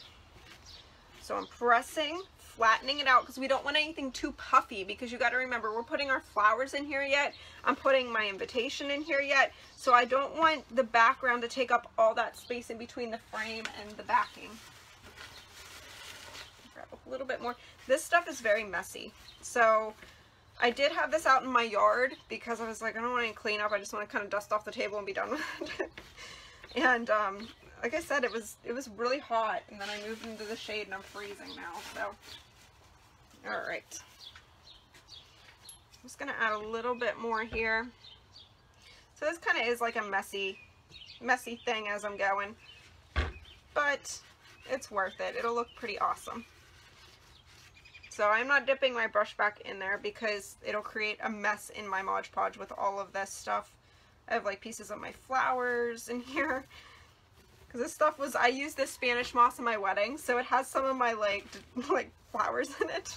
[SPEAKER 1] So I'm pressing, flattening it out because we don't want anything too puffy, because you got to remember we're putting our flowers in here yet. I'm putting my invitation in here yet. So I don't want the background to take up all that space in between the frame and the backing. Grab a little bit more. This stuff is very messy. So I did have this out in my yard because I was like, I don't want any cleanup. I just want to kind of dust off the table and be done with it. And like I said, it was really hot, and then I moved into the shade and I'm freezing now. So all right, I'm just gonna add a little bit more here. So this kind of is like a messy thing as I'm going, but it's worth it. It'll look pretty awesome. So I'm not dipping my brush back in there because it'll create a mess in my Mod Podge with all of this stuff. I have like pieces of my flowers in here. Because this stuff was, I used this Spanish moss in my wedding, so it has some of my like flowers in it.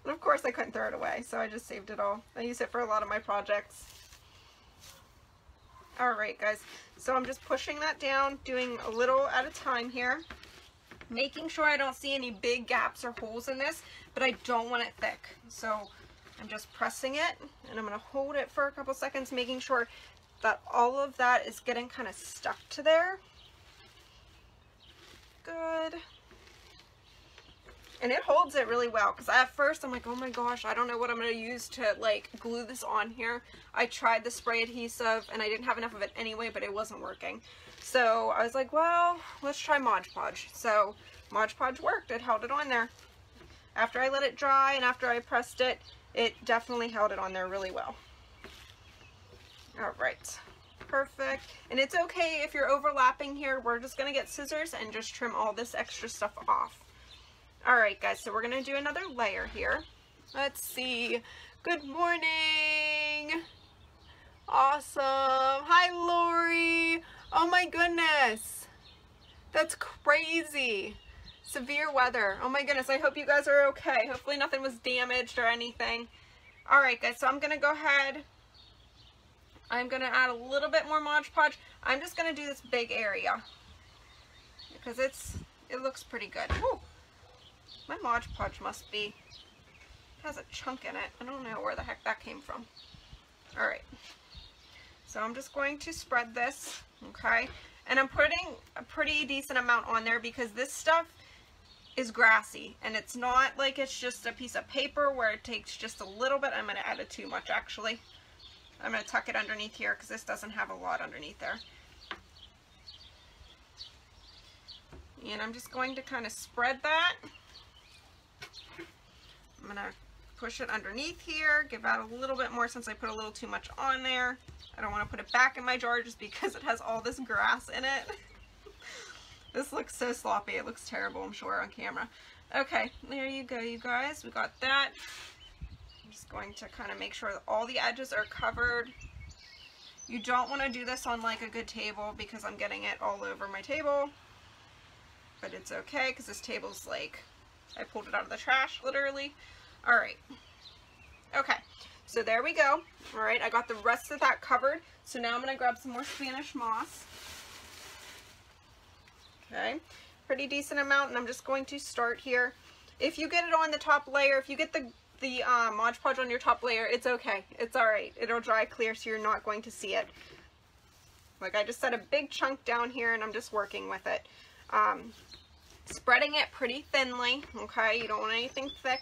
[SPEAKER 1] And of course I couldn't throw it away, so I just saved it all. I use it for a lot of my projects. Alright guys, so I'm just pushing that down, doing a little at a time here. Making sure I don't see any big gaps or holes in this, but I don't want it thick. So I'm just pressing it, and I'm going to hold it for a couple seconds, making sure that all of that is getting kind of stuck to there. Good. And it holds it really well, because at first I'm like, oh my gosh, I don't know what I'm going to use to like glue this on here. I tried the spray adhesive and I didn't have enough of it anyway, but it wasn't working. So I was like, well, let's try Mod Podge. So Mod Podge worked. It held it on there. After I let it dry and after I pressed it, it definitely held it on there really well. All right. Perfect. And it's okay if you're overlapping here. We're just going to get scissors and just trim all this extra stuff off. Alright guys, so we're going to do another layer here. Let's see. Good morning. Awesome. Hi Lori. Oh my goodness. That's crazy. Severe weather. Oh my goodness. I hope you guys are okay. Hopefully nothing was damaged or anything. Alright guys, so I'm going to go ahead. I'm going to add a little bit more Mod Podge. I'm just going to do this big area because it looks pretty good. Woo. My Mod Podge must be, has a chunk in it. I don't know where the heck that came from. Alright, so I'm just going to spread this, okay? And I'm putting a pretty decent amount on there because this stuff is grassy. And it's not like it's just a piece of paper where it takes just a little bit. I'm going to add it too much actually. I'm going to tuck it underneath here because this doesn't have a lot underneath there. And I'm just going to kind of spread that. I'm going to push it underneath here, give out a little bit more since I put a little too much on there. I don't want to put it back in my jar just because it has all this grass in it. This looks so sloppy. It looks terrible, I'm sure, on camera. Okay, there you go, you guys. We got that. I'm just going to kind of make sure that all the edges are covered. You don't want to do this on like a good table because I'm getting it all over my table. But it's okay because this table's like, I pulled it out of the trash, literally. Alright. Okay, so there we go. Alright, I got the rest of that covered. So now I'm going to grab some more Spanish moss. Okay, pretty decent amount, and I'm just going to start here. If you get it on the top layer, if you get the Mod Podge on your top layer, it's okay. It's alright. It'll dry clear so you're not going to see it. Like I just set a big chunk down here and I'm just working with it. Spreading it pretty thinly, okay? You don't want anything thick,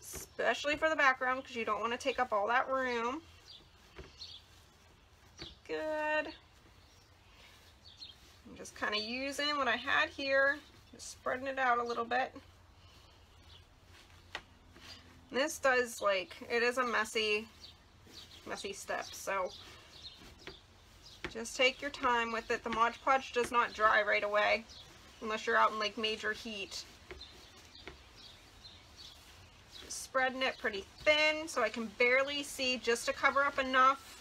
[SPEAKER 1] especially for the background because you don't want to take up all that room. Good. I'm just kind of using what I had here, just spreading it out a little bit. And this does, like, it is a messy step, so just take your time with it. The Mod Podge does not dry right away unless you're out in like major heat. Just spreading it pretty thin so I can barely see, just to cover up enough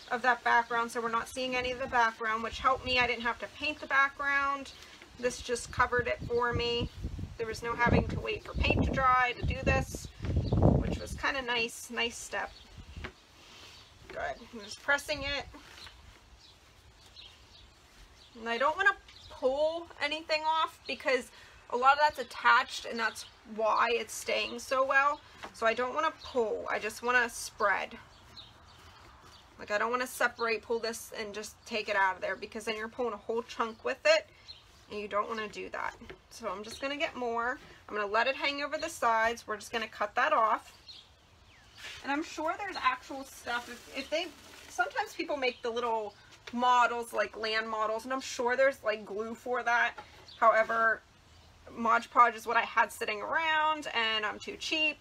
[SPEAKER 1] of that background so we're not seeing any of the background, which helped me. I didn't have to paint the background. This just covered it for me. There was no having to wait for paint to dry to do this, which was kind of nice step. Good. I'm just pressing it. And I don't want to pull anything off because a lot of that's attached and that's why it's staying so well. So I don't want to pull. I just want to spread. Like, I don't want to pull this and just take it out of there, because then you're pulling a whole chunk with it and you don't want to do that. So I'm just going to get more. I'm going to let it hang over the sides. We're just going to cut that off. And I'm sure there's actual stuff. Sometimes people make the little models, like land models, and I'm sure there's like glue for that. However, Mod Podge is what I had sitting around, and I'm too cheap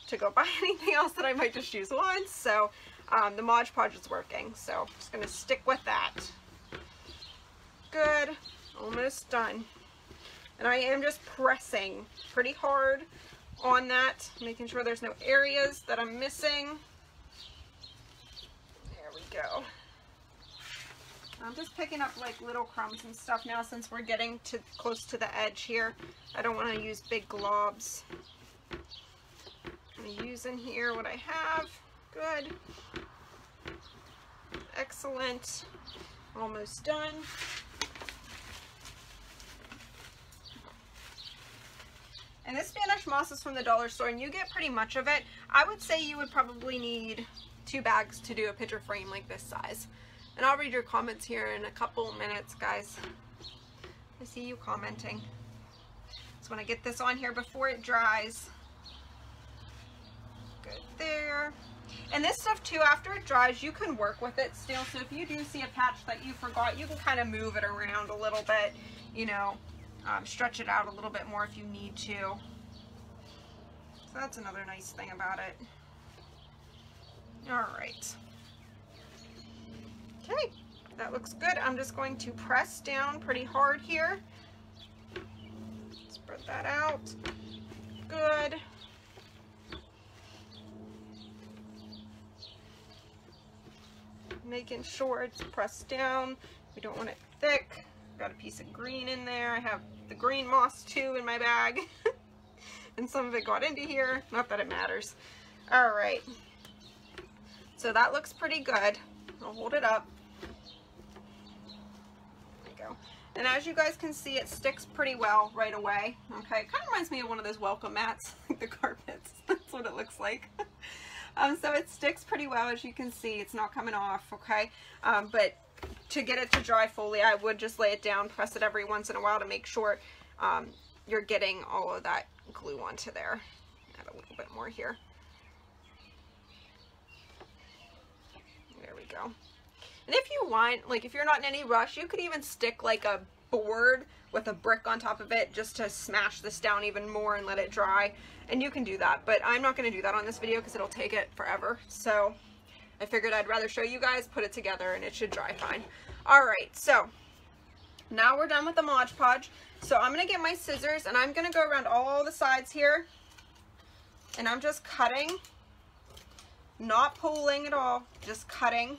[SPEAKER 1] to go buy anything else that I might just use once. So the Mod Podge is working, so I'm just going to stick with that. Good. Almost done. And I am just pressing pretty hard on that, making sure there's no areas that I'm missing. There we go. I'm just picking up like little crumbs and stuff now since we're getting close to the edge here. I don't want to use big globs. I'm using here what I have. Good. Excellent. Almost done. And this Spanish moss is from the dollar store, and you get pretty much of it. I would say you would probably need 2 bags to do a picture frame like this size. And I'll read your comments here in a couple minutes, guys. I see you commenting. Just want to get this on here before it dries. Good there. And this stuff too, after it dries, you can work with it still. So if you do see a patch that you forgot, you can kind of move it around a little bit, you know, stretch it out a little bit more if you need to. So that's another nice thing about it. All right. Okay, that looks good. I'm just going to press down pretty hard here. Spread that out. Good. Making sure it's pressed down. We don't want it thick. Got a piece of green in there. I have the green moss too in my bag. And some of it got into here. Not that it matters. All right. So that looks pretty good. I'll hold it up. There we go. And as you guys can see, it sticks pretty well right away. Okay, it kind of reminds me of one of those welcome mats, like the carpets. That's what it looks like. So it sticks pretty well, as you can see. It's not coming off, okay? But to get it to dry fully, I would just lay it down, press it every once in a while to make sure you're getting all of that glue onto there. Add a little bit more here. There we go. And if you want, like if you're not in any rush, you could even stick like a board with a brick on top of it just to smash this down even more and let it dry. And you can do that, but I'm not going to do that on this video because it'll take it forever. So I figured I'd rather show you guys, put it together, and it should dry fine. All right, so now we're done with the Mod Podge. So I'm going to get my scissors and I'm going to go around all the sides here. And I'm just cutting, not pulling at all, just cutting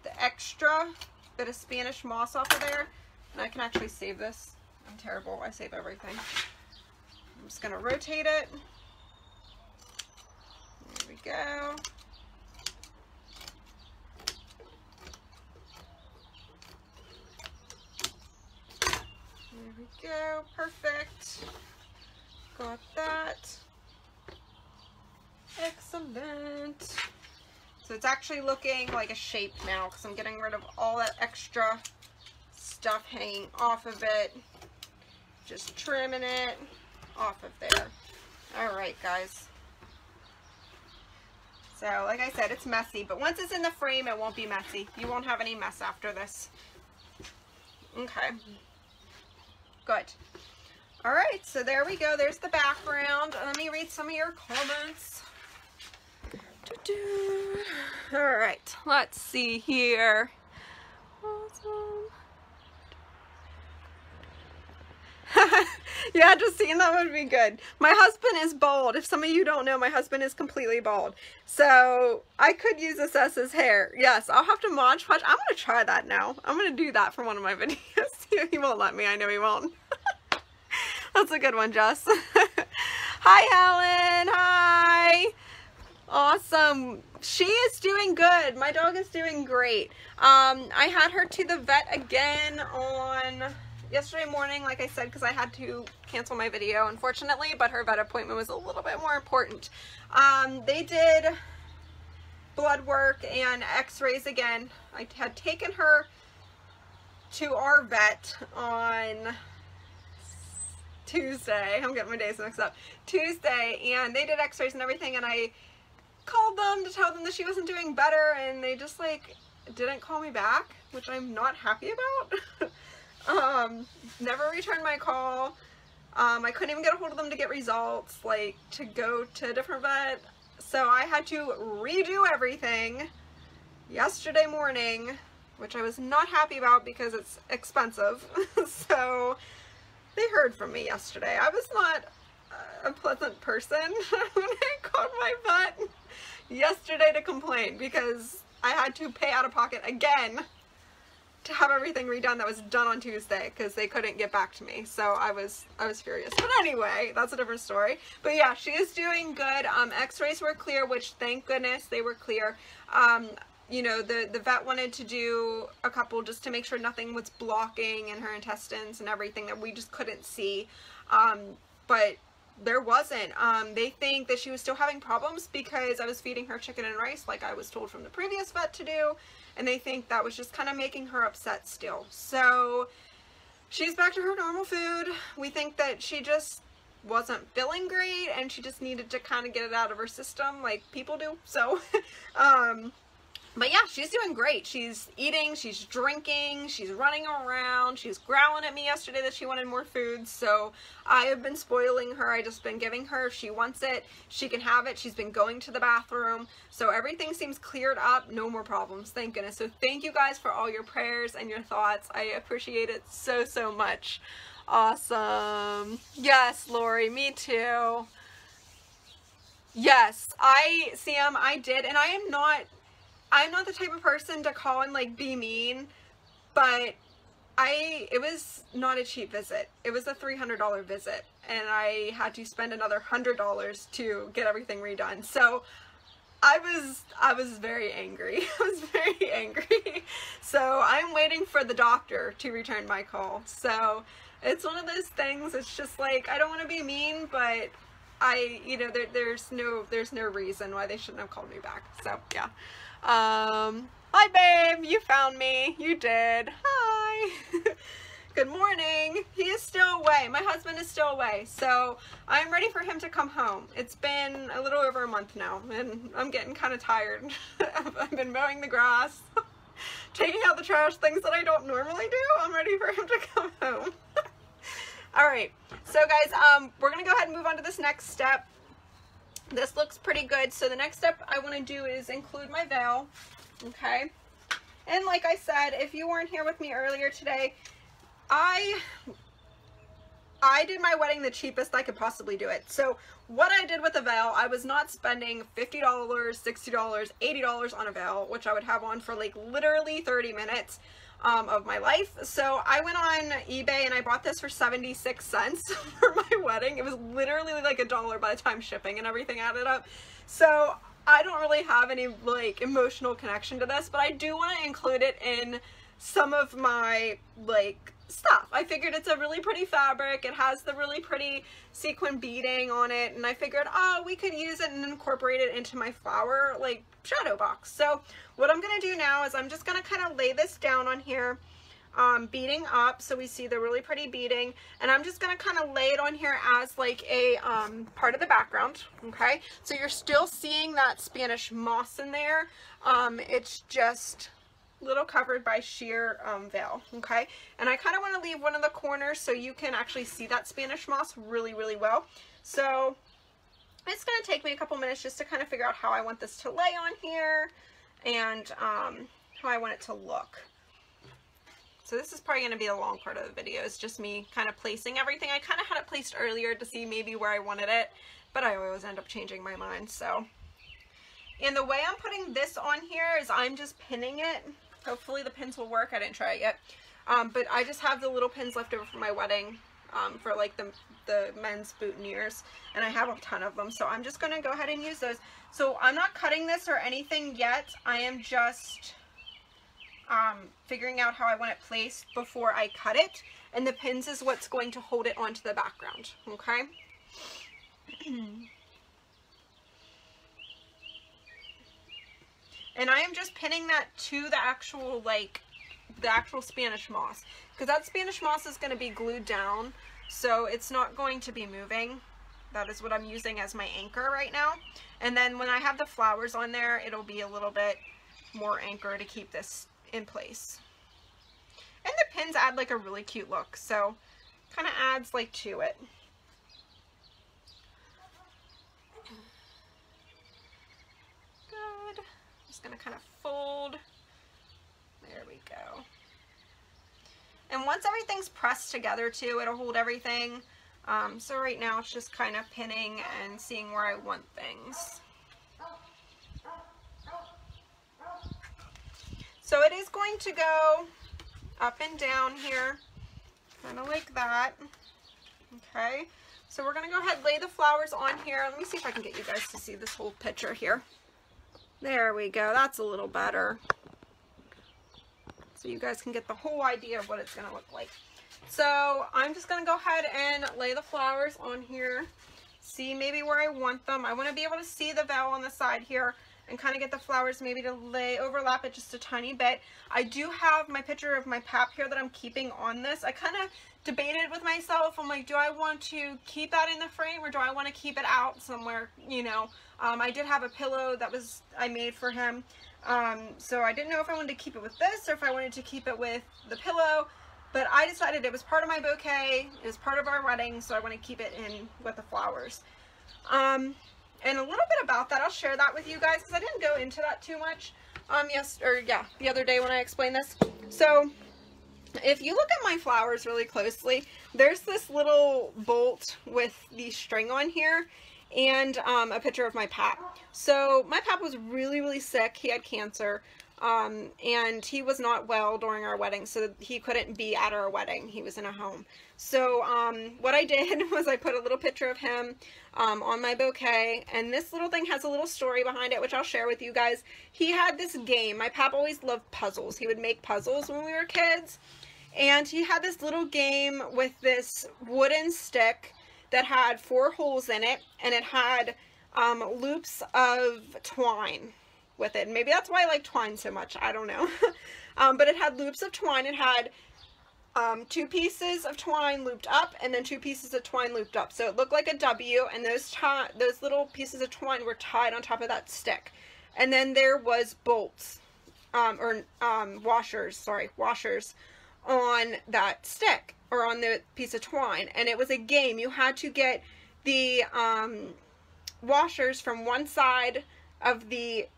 [SPEAKER 1] the extra bit of Spanish moss off of there. And I can actually save this. I'm terrible. I save everything. I'm just going to rotate it. There we go. There we go. Perfect. Got that. Excellent. So it's actually looking like a shape now because I'm getting rid of all that extra stuff hanging off of it. Just trimming it off of there. All right, guys. So, like I said, it's messy, but once it's in the frame, it won't be messy. You won't have any mess after this. Okay. Good. All right, so there we go. There's the background. Let me read some of your comments. All right, let's see here. Awesome. Yeah, just seeing that would be good. My husband is bald. If some of you don't know, my husband is completely bald. So I could use this as his hair. Yes, I'll have to Mod Podge. I'm going to try that now. I'm going to do that for one of my videos. He won't let me. I know he won't. That's a good one, Jess. Hi, Helen. Hi. Awesome. She is doing good. My dog is doing great. I had her to the vet again on yesterday morning, like I said, because I had to cancel my video, unfortunately, but her vet appointment was a little bit more important. They did blood work and x-rays again. I had taken her to our vet on Tuesday. I'm getting my days mixed up. Tuesday, and they did x-rays and everything, and I called them to tell them that she wasn't doing better, and they just like didn't call me back, which I'm not happy about. Never returned my call. I couldn't even get a hold of them to get results, like to go to a different vet. So I had to redo everything yesterday morning, which I was not happy about because it's expensive. So they heard from me yesterday. I was not a pleasant person when I called my vet yesterday to complain because I had to pay out of pocket again to have everything redone that was done on Tuesday because they couldn't get back to me. So I was furious. But anyway, that's a different story. But yeah, she is doing good. X-rays were clear, which thank goodness they were clear. You know, the vet wanted to do a couple just to make sure nothing was blocking in her intestines and everything that we just couldn't see. But there wasn't. They think that she was still having problems because I was feeding her chicken and rice like I was told from the previous vet to do. And they think that was just kind of making her upset still. So she's back to her normal food. We think that she just wasn't feeling great and she just needed to kind of get it out of her system like people do. So, but yeah, she's doing great. She's eating, she's drinking, she's running around, she's growling at me yesterday that she wanted more food. So I have been spoiling her. I just been giving her, if she wants it, she can have it. She's been going to the bathroom. So everything seems cleared up. No more problems. Thank goodness. So thank you guys for all your prayers and your thoughts. I appreciate it so, so much. Awesome. Yes, Lori, me too. Yes, Sam, I did. And I'm not the type of person to call and like be mean, but it was not a cheap visit. It was a $300 visit and I had to spend another $100 to get everything redone. So I was very angry. I was very angry. So I'm waiting for the doctor to return my call. So it's one of those things. It's just like, I don't want to be mean, but you know, there's no reason why they shouldn't have called me back. So yeah. Hi babe, you found me. You did. Hi. Good morning. He is still away. My husband is still away. So I'm ready for him to come home. It's been a little over a month now and I'm getting kind of tired. I've been mowing the grass, taking out the trash, things that I don't normally do. I'm ready for him to come home. All right. So guys, we're going to go ahead and move on to this next step. This looks pretty good. So the next step I want to do is include my veil. Okay. And like I said, if you weren't here with me earlier today, I did my wedding the cheapest I could possibly do it. So what I did with the veil, I was not spending $50, $60, $80 on a veil, which I would have on for like literally 30 minutes of my life. So I went on eBay and I bought this for 76 cents for my wedding. It was literally like $1 by the time shipping and everything added up. So I don't really have any like emotional connection to this, but I do want to include it in some of my like stuff. I figured it's a really pretty fabric. It has the really pretty sequin beading on it, and I figured, oh, we could use it and incorporate it into my flower like shadow box. So what I'm gonna do now is I'm just gonna kind of lay this down on here. beading up, so we see the really pretty beading, and I'm just going to kind of lay it on here as like a part of the background. Okay, so you're still seeing that Spanish moss in there. It's just a little covered by sheer veil. Okay, and I kind of want to leave one of the corners so you can actually see that Spanish moss really, really well. So it's going to take me a couple minutes just to kind of figure out how I want this to lay on here and how I want it to look. So this is probably going to be a long part of the video. It's just me kind of placing everything. I kind of had it placed earlier to see maybe where I wanted it, but I always end up changing my mind. So, and the way I'm putting this on here is I'm just pinning it. Hopefully the pins will work. I didn't try it yet. But I just have the little pins left over from my wedding for like the men's boutonnieres, and I have a ton of them. So I'm just going to go ahead and use those. So I'm not cutting this or anything yet. I am just figuring out how I want it placed before I cut it, and the pins is what's going to hold it onto the background. Okay. And I am just pinning that to the actual Spanish moss, because that Spanish moss is going to be glued down, so it's not going to be moving. That is what I'm using as my anchor right now. And then when I have the flowers on there, it'll be a little bit more anchor to keep this in place. And the pins add like a really cute look, so kind of adds like to it. Good. Just gonna kind of fold. There we go. And once everything's pressed together too, it'll hold everything. So right now it's just kind of pinning and seeing where I want things. So it is going to go up and down here, kind of like that. Okay, so we're going to go ahead and lay the flowers on here. Let me see if I can get you guys to see this whole picture here. There we go. That's a little better. So you guys can get the whole idea of what it's going to look like. So I'm just going to go ahead and lay the flowers on here. See maybe where I want them. I want to be able to see the veil on the side here and kind of get the flowers maybe to overlap it just a tiny bit. I do have my picture of my pap here that I'm keeping on this. I kind of debated with myself. I'm like, do I want to keep that in the frame or do I want to keep it out somewhere, you know? I did have a pillow that I made for him. So I didn't know if I wanted to keep it with this or if I wanted to keep it with the pillow, but I decided it was part of my bouquet. It was part of our wedding, so I want to keep it in with the flowers. And a little bit about that, I'll share that with you guys because I didn't go into that too much the other day when I explained this. So if you look at my flowers really closely, there's this little bolt with the string on here and a picture of my pap. So my pap was really, really sick. He had cancer. And he was not well during our wedding, so he couldn't be at our wedding. He was in a home. So what I did was I put a little picture of him on my bouquet, and this little thing has a little story behind it, which I'll share with you guys. He had this game. My pap always loved puzzles. He would make puzzles when we were kids, and he had this little game with this wooden stick that had 4 holes in it, and it had loops of twine with it. And maybe that's why I like twine so much. I don't know. But it had loops of twine. It had 2 pieces of twine looped up and then 2 pieces of twine looped up. So it looked like a W, and those little pieces of twine were tied on top of that stick. And then there was bolts, washers on that stick or on the piece of twine. And it was a game. You had to get the washers from one side of the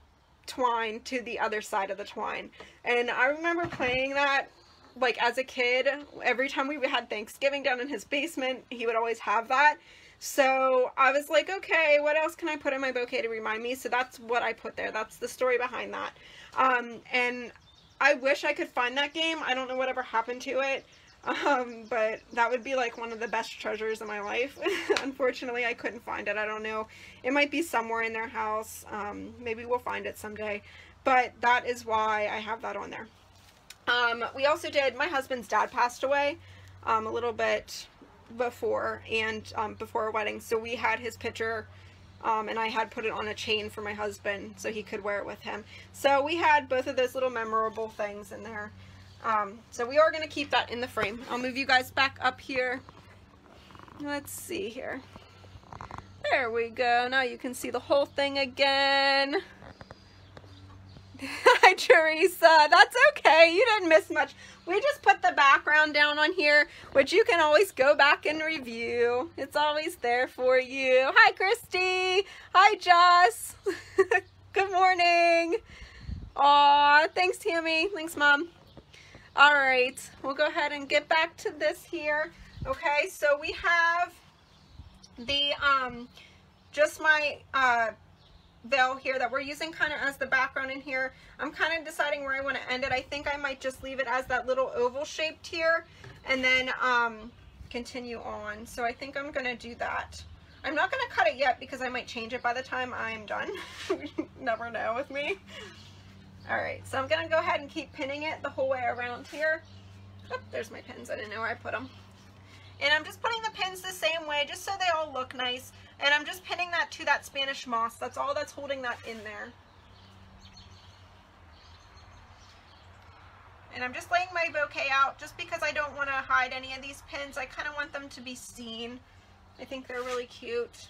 [SPEAKER 1] twine to the other side of the twine. And I remember playing that like as a kid. Every time we had Thanksgiving down in his basement, he would always have that. So I was like, okay, what else can I put in my bouquet to remind me? So that's what I put there. That's the story behind that. And I wish I could find that game. I don't know whatever happened to it. But that would be like one of the best treasures in my life. Unfortunately, I couldn't find it. I don't know. It might be somewhere in their house. Maybe we'll find it someday. But that is why I have that on there. We also did, my husband's dad passed away a little bit before, and before our wedding. So we had his picture, and I had put it on a chain for my husband so he could wear it with him. So we had both of those little memorable things in there. So we are going to keep that in the frame. I'll move you guys back up here. Let's see here. There we go. Now you can see the whole thing again. Hi, Teresa. That's okay. You didn't miss much. We just put the background down on here, which you can always go back and review. It's always there for you. Hi, Christy. Hi, Joss. Good morning. Aw, thanks, Tammy. Thanks, Mom. All right. We'll go ahead and get back to this here. Okay, so we have the, just my, veil here that we're using kind of as the background in here. I'm kind of deciding where I want to end it. I think I might just leave it as that little oval shaped here and then continue on. So I think I'm going to do that. I'm not going to cut it yet because I might change it by the time I'm done. You never know with me. Alright, so I'm going to go ahead and keep pinning it the whole way around here. Oh, there's my pins. I didn't know where I put them. And I'm just putting the pins the same way just so they all look nice. And I'm just pinning that to that Spanish moss. That's all that's holding that in there. And I'm just laying my bouquet out just because I don't want to hide any of these pins. I kind of want them to be seen. I think they're really cute.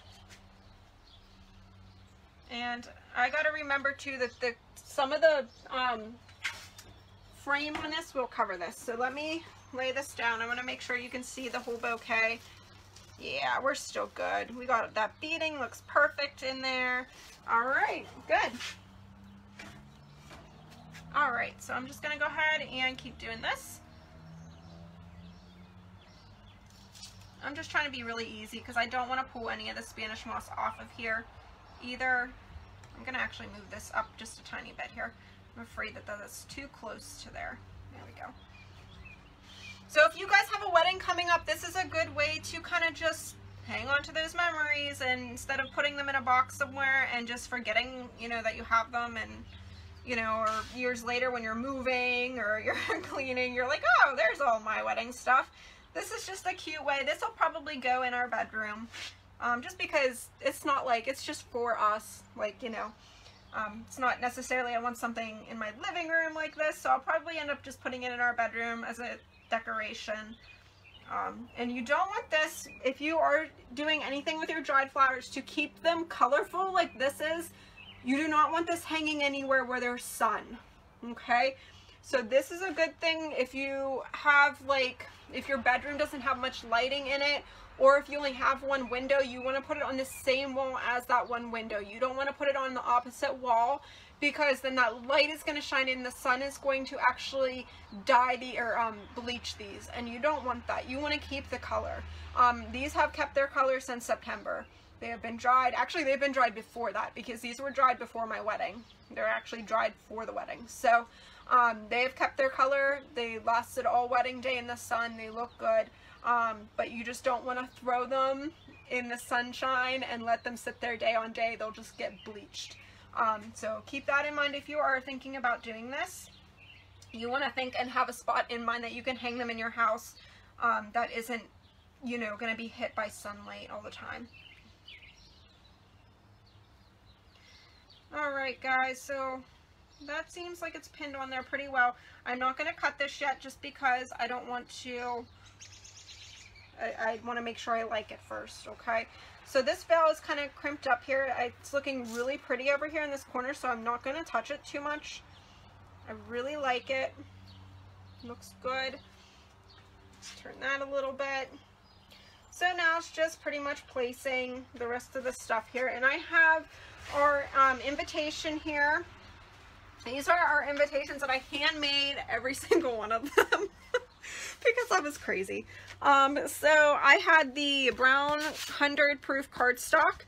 [SPEAKER 1] And I got to remember too that some of the frame on this will cover this. So let me lay this down. I want to make sure you can see the whole bouquet. Yeah, we're still good. We got that beading, looks perfect in there. All right, good. All right, so I'm just gonna go ahead and keep doing this. I'm just trying to be really easy because I don't want to pull any of the Spanish moss off of here either. I'm gonna actually move this up just a tiny bit here. I'm afraid that that's too close to there. There we go. So if you guys have a wedding coming up, this is a good way to kind of just hang on to those memories, and instead of putting them in a box somewhere and just forgetting, you know, that you have them, and, you know, or years later when you're moving or you're cleaning, you're like, oh, there's all my wedding stuff. This is just a cute way. This will probably go in our bedroom, just because it's not like, it's just for us, like, you know, it's not necessarily I want something in my living room like this, so I'll probably end up just putting it in our bedroom as a decoration. And you don't want this, if you are doing anything with your dried flowers, to keep them colorful like this is. You do not want this hanging anywhere where there's sun. Okay, so this is a good thing if you have, like, if your bedroom doesn't have much lighting in it, or if you only have one window, you want to put it on the same wall as that one window. You don't want to put it on the opposite wall, because then that light is going to shine in, the sun is going to actually dye the, or bleach these, and you don't want that. You want to keep the color. These have kept their color since September. They have been dried, actually they've been dried before that, because these were dried before my wedding. They're actually dried for the wedding. So they have kept their color. They lasted all wedding day in the sun. They look good, but you just don't want to throw them in the sunshine and let them sit there day on day. They'll just get bleached. So keep that in mind if you are thinking about doing this. You want to think and have a spot in mind that you can hang them in your house that isn't, you know, going to be hit by sunlight all the time. Alright guys, so that seems like it's pinned on there pretty well. I'm not going to cut this yet just because I don't want to, I want to make sure I like it first, okay? So this veil is kind of crimped up here. It's looking really pretty over here in this corner, so I'm not going to touch it too much. I really like it. Looks good. Let's turn that a little bit. So now it's just pretty much placing the rest of the stuff here. And I have our invitation here. These are our invitations that I handmade, every single one of them. Because I was crazy. So I had the brown 100 proof cardstock,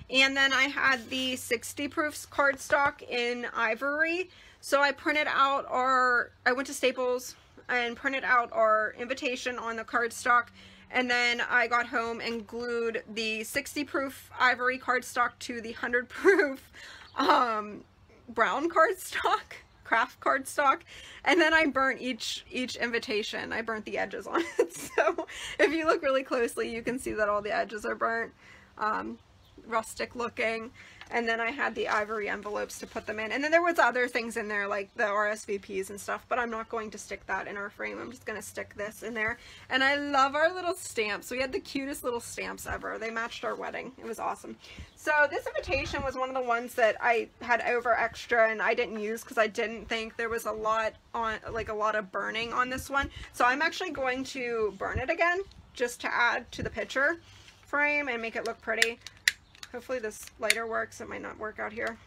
[SPEAKER 1] and then I had the 60 proof cardstock in ivory. So I printed out I went to Staples and printed out our invitation on the cardstock, and then I got home and glued the 60 proof ivory cardstock to the 100 proof brown cardstock, craft cardstock, and then I burnt each invitation. I burnt the edges on it. So if you look really closely, you can see that all the edges are burnt, rustic looking. And then I had the ivory envelopes to put them in. And then there was other things in there like the RSVPs and stuff, but I'm not going to stick that in our frame. I'm just going to stick this in there. And I love our little stamps. We had the cutest little stamps ever. They matched our wedding. It was awesome. So this invitation was one of the ones that I had over extra and I didn't use because I didn't think there was a lot on, like a lot of burning on this one. So I'm actually going to burn it again just to add to the picture frame and make it look pretty. Hopefully this lighter works. It might not work out here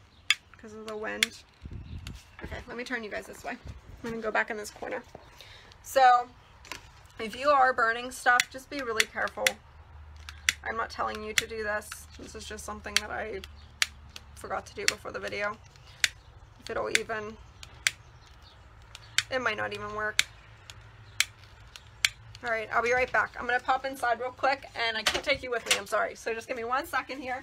[SPEAKER 1] because of the wind. Okay, let me turn you guys this way. I'm going to go back in this corner. So if you are burning stuff, just be really careful. I'm not telling you to do this. This is just something that I forgot to do before the video. If it'll even, it might not even work. All right, I'll be right back. I'm going to pop inside real quick and I can't take you with me. I'm sorry. So just give me 1 second here.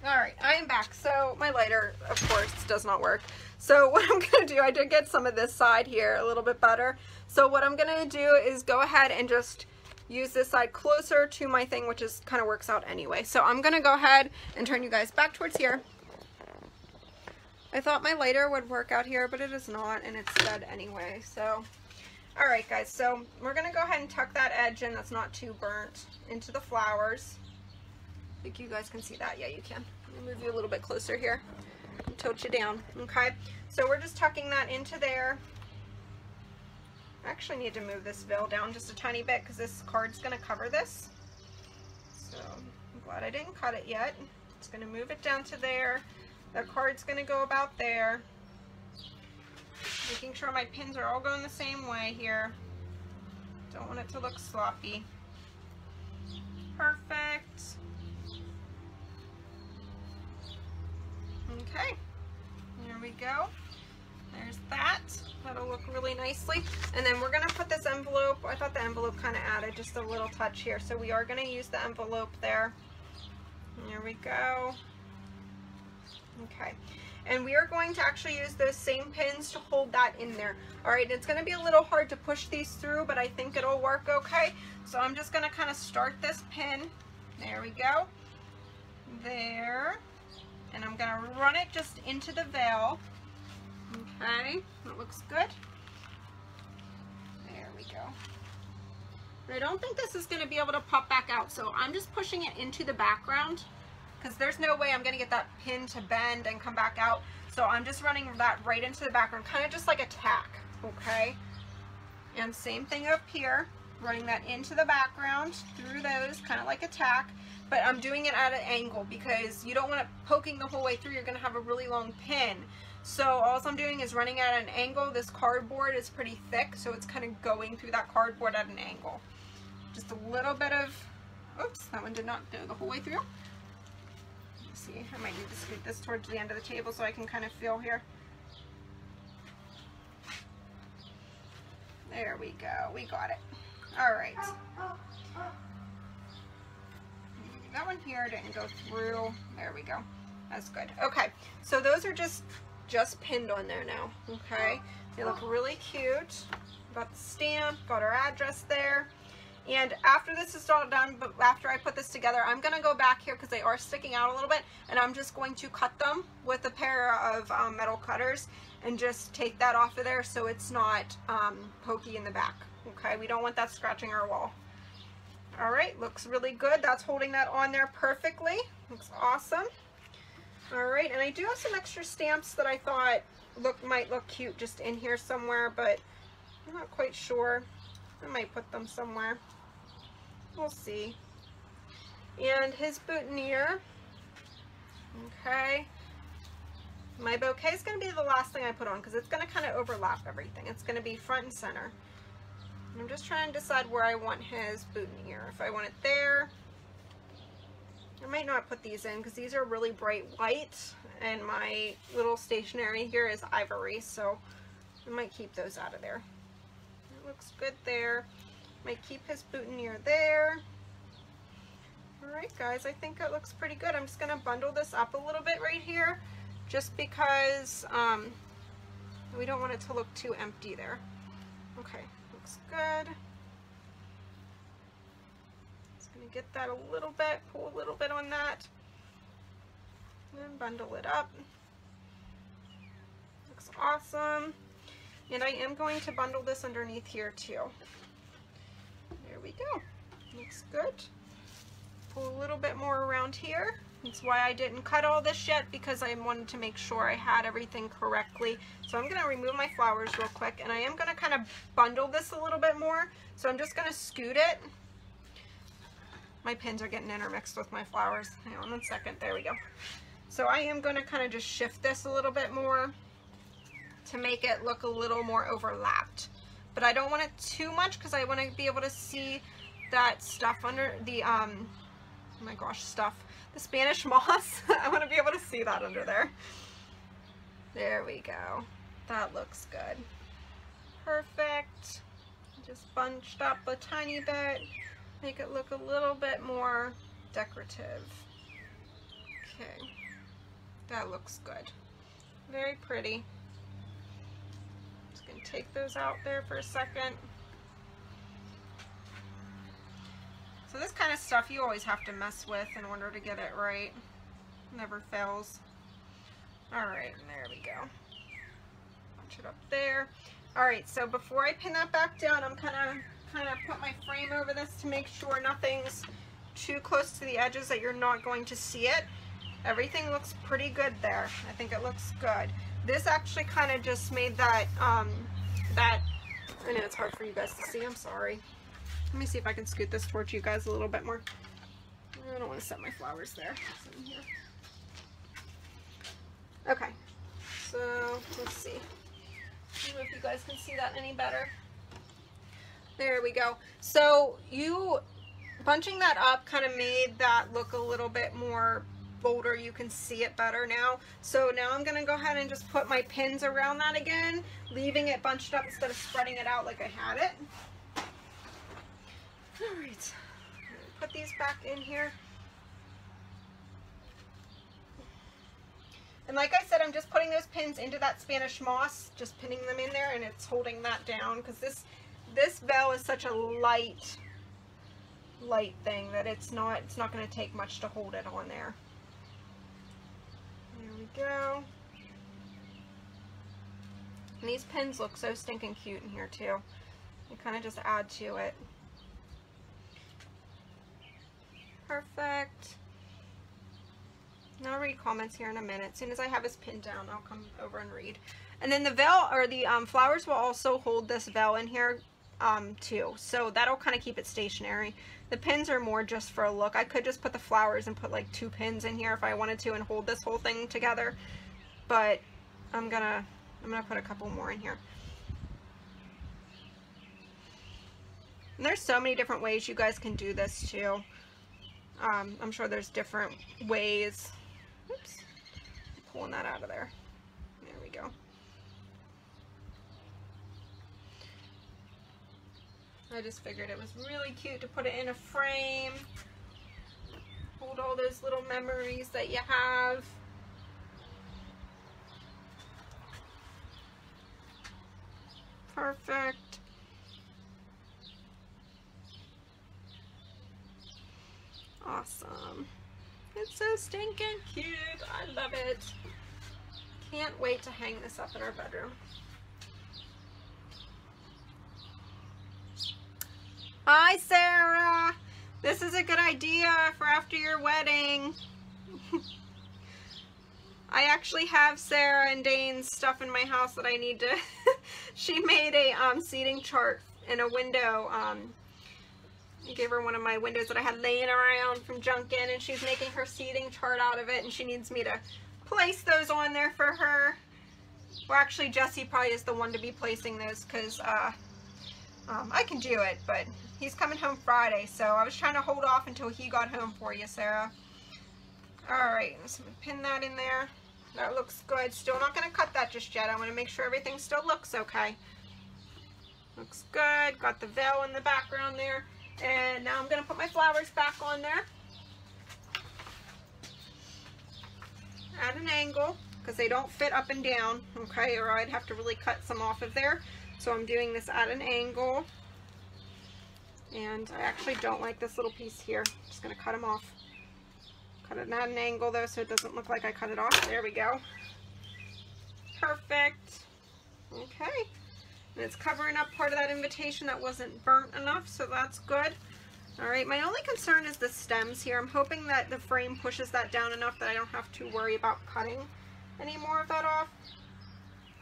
[SPEAKER 1] All right, I am back. So my lighter, of course, does not work. So what I'm gonna do, I did get some of this side here a little bit better. So what I'm gonna do is go ahead and just use this side closer to my thing, which is kind of works out anyway. So I'm gonna go ahead and turn you guys back towards here. I thought my lighter would work out here, but it is not, and it's dead anyway. So, all right, guys. So we're gonna go ahead and tuck that edge in that's not too burnt into the flowers. I think you guys can see that. Yeah, you can. Let me move you a little bit closer here and tilt you down. Okay, so we're just tucking that into there. I actually need to move this veil down just a tiny bit because this card's going to cover this. So I'm glad I didn't cut it yet. It's going to move it down to there. The card's going to go about there. Making sure my pins are all going the same way here. Don't want it to look sloppy. Perfect. Okay, there we go. There's that. That'll look really nicely. And then we're going to put this envelope. I thought the envelope kind of added just a little touch here. So we are going to use the envelope there. There we go. Okay. And we are going to actually use those same pins to hold that in there. All right, it's going to be a little hard to push these through, but I think it'll work okay. So I'm just going to kind of start this pin. There we go. There. And I'm going to run it just into the veil. Okay, that looks good. There we go. But I don't think this is going to be able to pop back out, so I'm just pushing it into the background because there's no way I'm going to get that pin to bend and come back out. So I'm just running that right into the background, kind of just like a tack, okay? And same thing up here, running that into the background through those, kind of like a tack. But I'm doing it at an angle because you don't want it poking the whole way through. You're going to have a really long pin. So all I'm doing is running at an angle. This cardboard is pretty thick, so it's kind of going through that cardboard at an angle. Just a little bit of, oops, that one did not go the whole way through. Let's see, I might need to scoot this towards the end of the table so I can kind of feel here. There we go, we got it. All right. That one here didn't go through. There we go. That's good. Okay, so those are just pinned on there now. Okay, they look really cute. Got the stamp, got our address there. And after this is all done, but after I put this together, I'm going to go back here because they are sticking out a little bit, and I'm just going to cut them with a pair of metal cutters and just take that off of there so it's not pokey in the back. Okay, we don't want that scratching our wall. All right, looks really good. That's holding that on there perfectly. Looks awesome. All right, and I do have some extra stamps that I thought might look cute just in here somewhere, but I'm not quite sure. I might put them somewhere. We'll see. And his boutonniere. Okay. My bouquet is going to be the last thing I put on because it's going to kind of overlap everything. It's going to be front and center. And I'm just trying to decide where I want his boutonniere. If I want it there. I might not put these in because these are really bright white and my little stationery here is ivory, so I might keep those out of there. It looks good there. Might keep his boutonniere there. Alright guys, I think it looks pretty good. I'm just going to bundle this up a little bit right here just because we don't want it to look too empty there. Okay, looks good. Get that a little bit, pull a little bit on that, and bundle it up. Looks awesome. And I am going to bundle this underneath here too. There we go. Looks good. Pull a little bit more around here. That's why I didn't cut all this yet, because I wanted to make sure I had everything correctly. So I'm going to remove my flowers real quick, and I am going to kind of bundle this a little bit more. So I'm just going to scoot it. My pins are getting intermixed with my flowers. Hang on one second. There we go. So I am going to kind of just shift this a little bit more to make it look a little more overlapped. But I don't want it too much because I want to be able to see that stuff under the, oh my gosh, the Spanish moss. I want to be able to see that under there. There we go. That looks good. Perfect. Just bunched up a tiny bit. Make it look a little bit more decorative. Okay, that looks good. Very pretty. Just gonna take those out there for a second. So this kind of stuff you always have to mess with in order to get it right. Never fails. All right, there we go. Bunch it up there. All right, so before I pin that back down, I'm kind of put my frame over this to make sure nothing's too close to the edges that you're not going to see it. Everything looks pretty good there. I think it looks good. This actually kind of just made that, I know it's hard for you guys to see, I'm sorry. Let me see if I can scoot this towards you guys a little bit more. I don't want to set my flowers there. It's in here. Okay, so let's see. I don't know if you guys can see that any better. There we go. So you bunching that up kind of made that look a little bit more bolder. You can see it better now. So now I'm going to go ahead and just put my pins around that again, leaving it bunched up instead of spreading it out like I had it. All right, put these back in here. And like I said, I'm just putting those pins into that Spanish moss, just pinning them in there, and it's holding that down because this bell is such a light thing that it's not going to take much to hold it on there. There we go. And these pins look so stinking cute in here too. They kind of just add to it. Perfect. And I'll read comments here in a minute. As soon as I have this pinned down, I'll come over and read. And then the veil, or the flowers will also hold this veil in here too. So that'll kind of keep it stationary. The pins are more just for a look. I could just put the flowers and put like 2 pins in here if I wanted to and hold this whole thing together. But I'm gonna put a couple more in here. And there's so many different ways you guys can do this too. I'm sure there's different ways. Oops, pulling that out of there. There we go. I just figured it was really cute to put it in a frame. Hold all those little memories that you have. Perfect. Awesome. It's so stinking cute. I love it. Can't wait to hang this up in our bedroom. Hi, Sarah. This is a good idea for after your wedding. I actually have Sarah and Dane's stuff in my house that I need to, she made a seating chart in a window. I gave her one of my windows that I had laying around from Junkin, and she's making her seating chart out of it, and she needs me to place those on there for her. Well, actually, Jesse probably is the one to be placing those, because I can do it, but he's coming home Friday, so I was trying to hold off until he got home for you, Sarah. Alright, so I'm going to pin that in there. That looks good. Still not going to cut that just yet. I want to make sure everything still looks okay. Looks good. Got the veil in the background there. And now I'm going to put my flowers back on there. At an angle, because they don't fit up and down, okay, or I'd have to really cut some off of there. So I'm doing this at an angle. And I actually don't like this little piece here. I'm just going to cut them off. Cut it at an angle though, so it doesn't look like I cut it off. There we go. Perfect. Okay. And it's covering up part of that invitation that wasn't burnt enough, so that's good. Alright, my only concern is the stems here. I'm hoping that the frame pushes that down enough that I don't have to worry about cutting any more of that off.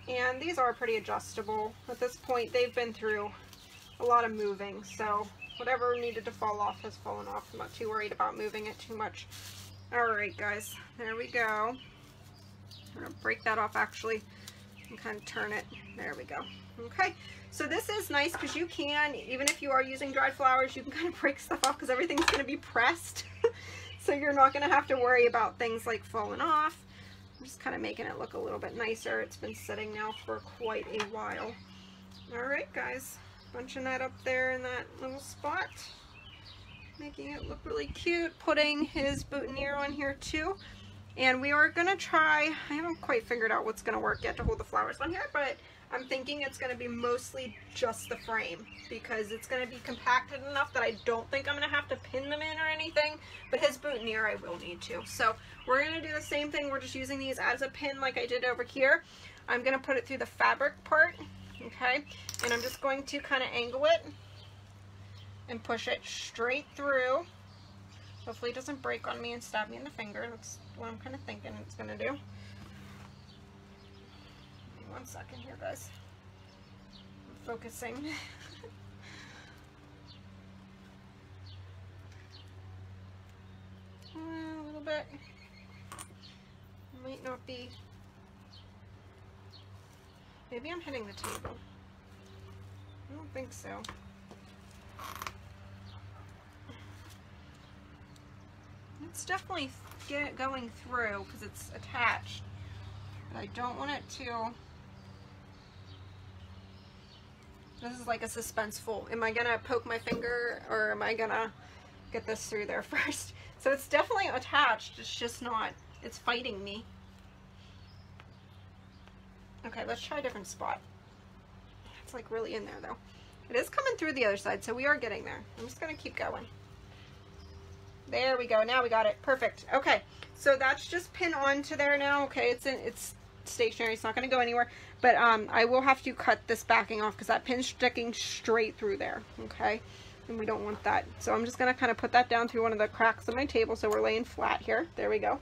[SPEAKER 1] And these are pretty adjustable. At this point, they've been through a lot of moving, so whatever needed to fall off has fallen off. I'm not too worried about moving it too much. Alright guys, there we go. I'm going to break that off actually and kind of turn it. There we go. Okay, so this is nice because you can, even if you are using dried flowers, you can kind of break stuff off because everything's going to be pressed. So you're not going to have to worry about things like falling off. I'm just kind of making it look a little bit nicer. It's been sitting now for quite a while. Alright guys, bunching that up there in that little spot. Making it look really cute, putting his boutonniere on here too. And we are going to try, I haven't quite figured out what's going to work yet to hold the flowers on here, but I'm thinking it's going to be mostly just the frame because it's going to be compacted enough that I don't think I'm going to have to pin them in or anything, but his boutonniere I will need to. So we're going to do the same thing, we're just using these as a pin like I did over here. I'm going to put it through the fabric part, okay, and I'm just going to kind of angle it and push it straight through. Hopefully it doesn't break on me and stab me in the finger. That's what I'm kind of thinking it's going to do. Give me 1 second here, guys. I'm focusing. A little bit. Might not be. Maybe I'm hitting the table. I don't think so. It's definitely going through because it's attached, but I don't want it to. This is like a suspenseful. Am I gonna poke my finger or am I gonna get this through there first? So it's definitely attached, it's just not, it's fighting me. Okay, let's try a different spot. It's like really in there though. It is coming through the other side, so we are getting there. I'm just gonna keep going. There we go. Now we got it. Perfect. Okay, so that's just pinned onto there now. Okay, it's stationary. It's not going to go anywhere. But I will have to cut this backing off because that pin's sticking straight through there. Okay, and we don't want that. So I'm just going to kind of put that down through one of the cracks of my table so we're laying flat here. There we go.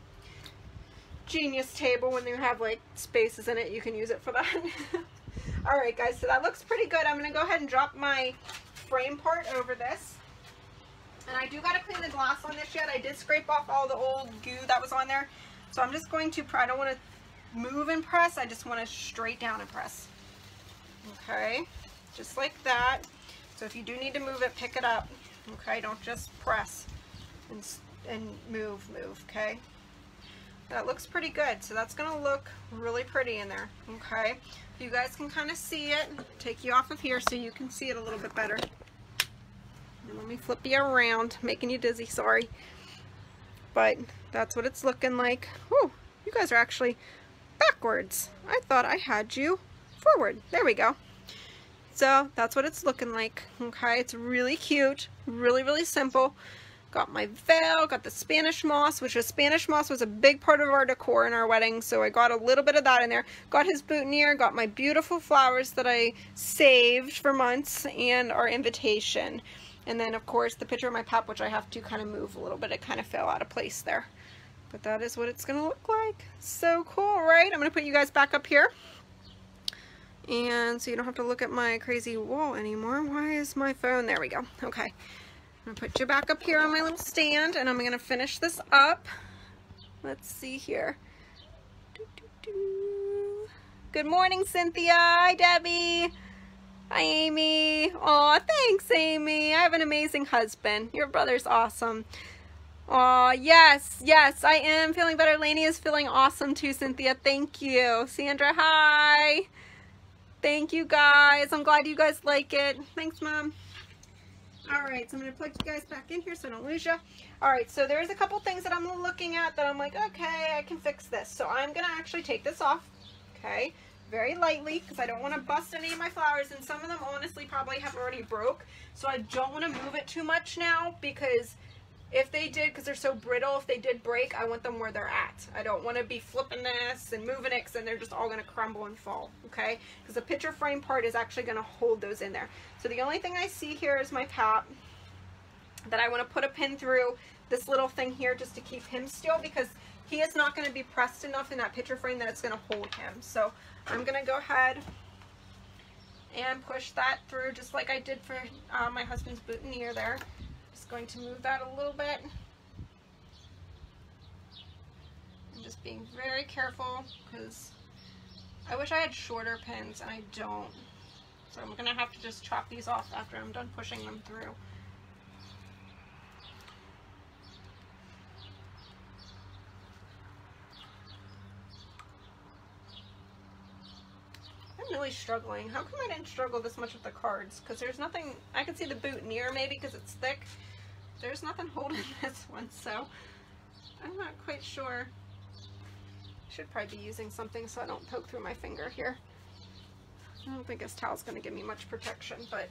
[SPEAKER 1] Genius table. When you have like spaces in it, you can use it for that. All right, guys. So that looks pretty good. I'm going to go ahead and drop my frame part over this. And I do got to clean the glass on this yet. I did scrape off all the old goo that was on there. So I'm just going to, I don't want to move and press. I just want to straight down and press. Okay, just like that. So if you do need to move it, pick it up. Okay, don't just press and move, okay. That looks pretty good. So that's going to look really pretty in there. Okay, you guys can kind of see it. Take you off of here so you can see it a little bit better. And let me flip you around, making you dizzy, sorry. But that's what it's looking like. Whew, you guys are actually backwards. I thought I had you forward. There we go. So that's what it's looking like. Okay, it's really cute, really, really simple. Got my veil, got the Spanish moss, which the Spanish moss was a big part of our decor in our wedding, so I got a little bit of that in there. Got his boutonniere, got my beautiful flowers that I saved for months, and our invitation. And then, of course, the picture of my pup, which I have to kind of move a little bit. It kind of fell out of place there. But that is what it's gonna look like. So cool, right? I'm gonna put you guys back up here. And so you don't have to look at my crazy wall anymore. Why is my phone? There we go. Okay. I'm gonna put you back up here on my little stand, and I'm gonna finish this up. Let's see here. Good morning, Cynthia. Hi, Debbie. Hi, Amy. Aw, thanks, Amy. I have an amazing husband. Your brother's awesome. Aw, yes, yes, I am feeling better. Lainey is feeling awesome too, Cynthia. Thank you. Sandra, hi. Thank you, guys. I'm glad you guys like it. Thanks, Mom. All right, so I'm going to plug you guys back in here so I don't lose you. All right, so there's a couple things that I'm looking at that I'm like, okay, I can fix this. So I'm going to actually take this off, okay, very lightly, because I don't want to bust any of my flowers, and some of them honestly probably have already broke. So I don't want to move it too much now, because if they did, because they're so brittle, if they did break, I want them where they're at. I don't want to be flipping this and moving it, because then they're just all going to crumble and fall, okay? Because the picture frame part is actually going to hold those in there. So the only thing I see here is my pap that I want to put a pin through this little thing here just to keep him still, because he is not going to be pressed enough in that picture frame that it's going to hold him. So I'm going to go ahead and push that through just like I did for my husband's boutonniere there. Just going to move that a little bit. I'm just being very careful because I wish I had shorter pins and I don't. So I'm going to have to just chop these off after I'm done pushing them through. I'm really struggling. How come I didn't struggle this much with the cards? Because there's nothing, I can see the boutonniere maybe because it's thick. There's nothing holding this one, so I'm not quite sure. Should probably be using something so I don't poke through my finger here. I don't think this towel's going to give me much protection, but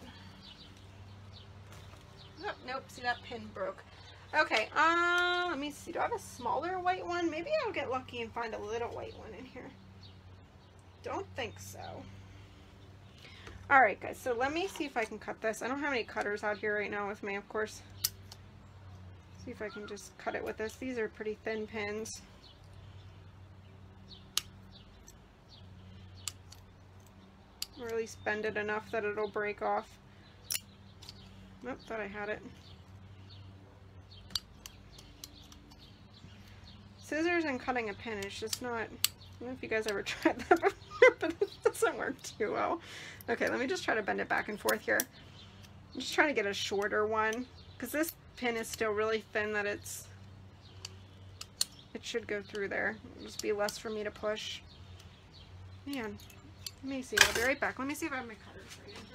[SPEAKER 1] nope, nope, see that pin broke. Okay, let me see, do I have a smaller white one? Maybe I'll get lucky and find a little white one in here. Don't think so. Alright guys, so let me see if I can cut this. I don't have any cutters out here right now with me, of course. See if I can just cut it with this. These are pretty thin pins. Or at least bend it enough that it'll break off. Nope, thought I had it. Scissors and cutting a pin is just not... I don't know if you guys ever tried that before, but it doesn't work too well. Okay, let me just try to bend it back and forth here. I'm just trying to get a shorter one, because this pin is still really thin that it should go through there. It'll just be less for me to push. Man, let me see. I'll be right back. Let me see if I have my cutters right in here.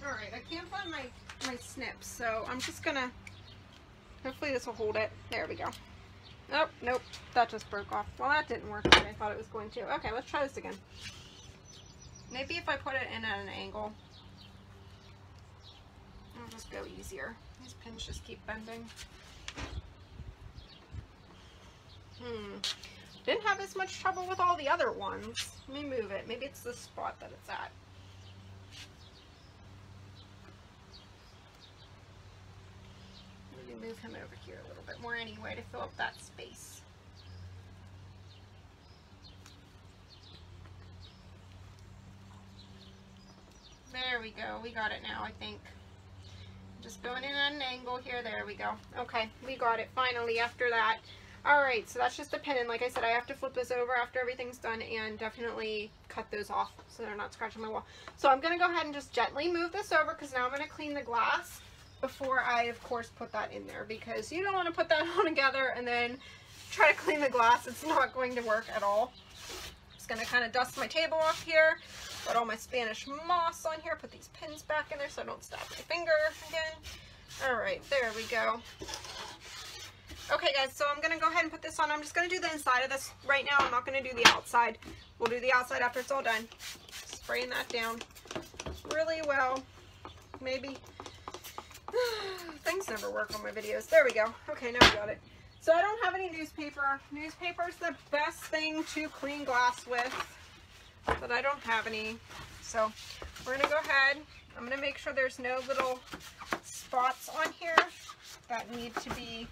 [SPEAKER 1] Alright, I can't find my snips, so I'm just gonna, hopefully this will hold it. There we go. Oh, nope, that just broke off. Well, that didn't work like I thought it was going to. Okay, let's try this again. Maybe if I put it in at an angle, it'll just go easier. These pins just keep bending. Didn't have as much trouble with all the other ones. Let me move it. Maybe it's the spot that it's at. Move him over here a little bit more anyway to fill up that space. There we go. We got it now, I think. Just going in at an angle here. There we go. Okay, we got it finally after that. Alright, so that's just a pin. And like I said, I have to flip this over after everything's done and definitely cut those off so they're not scratching my wall. So I'm going to go ahead and just gently move this over because now I'm going to clean the glass before I, of course, put that in there, because you don't want to put that all together and then try to clean the glass. It's not going to work at all. Just going to kind of dust my table off here, put all my Spanish moss on here, put these pins back in there so I don't stab my finger again. All right, there we go. Okay guys, so I'm gonna go ahead and put this on. I'm just gonna do the inside of this right now. I'm not gonna do the outside. We'll do the outside after it's all done. Spraying that down really well. Maybe. Things never work on my videos. There we go. Okay, now we got it. So I don't have any newspaper. Newspaper is the best thing to clean glass with, but I don't have any. So we're gonna go ahead. I'm gonna make sure there's no little spots on here that need to be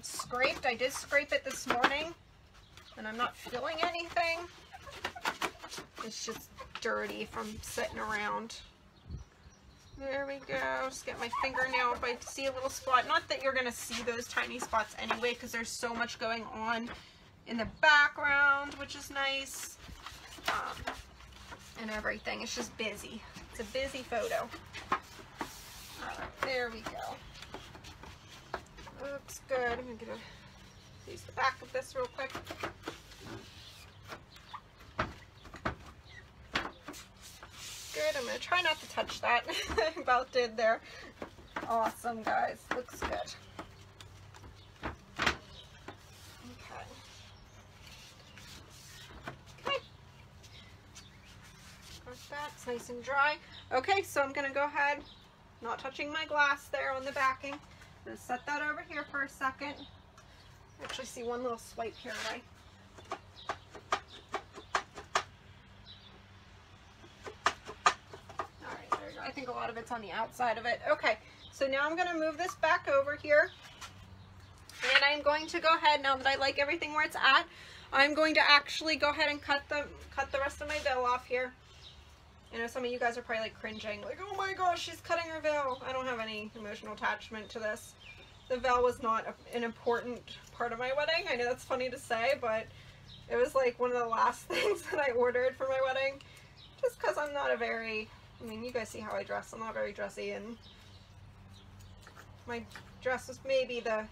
[SPEAKER 1] scraped. I did scrape it this morning, and I'm not feeling anything. It's just dirty from sitting around. There we go. Just get my fingernail if I see a little spot. Not that you're going to see those tiny spots anyway, because there's so much going on in the background, which is nice. And everything. It's just busy. It's a busy photo. Alright, there we go. Looks good. I'm going to use the back of this real quick. Good. I'm going to try not to touch that. I about did there. Awesome, guys. Looks good. Okay. Okay. Got that. It's nice and dry. Okay, so I'm going to go ahead, not touching my glass there on the backing. I'm going to set that over here for a second. Actually see one little swipe here, right? I think a lot of it's on the outside of it. Okay, so now I'm going to move this back over here, and I'm going to go ahead, now that I like everything where it's at, I'm going to actually go ahead and cut the rest of my veil off here. I know some of you guys are probably like cringing, like, oh my gosh, she's cutting her veil. I don't have any emotional attachment to this. The veil was not an important part of my wedding. I know that's funny to say, but it was like one of the last things that I ordered for my wedding, just because I'm not a very, I mean, you guys see how I dress. I'm not very dressy, and my dress was maybe it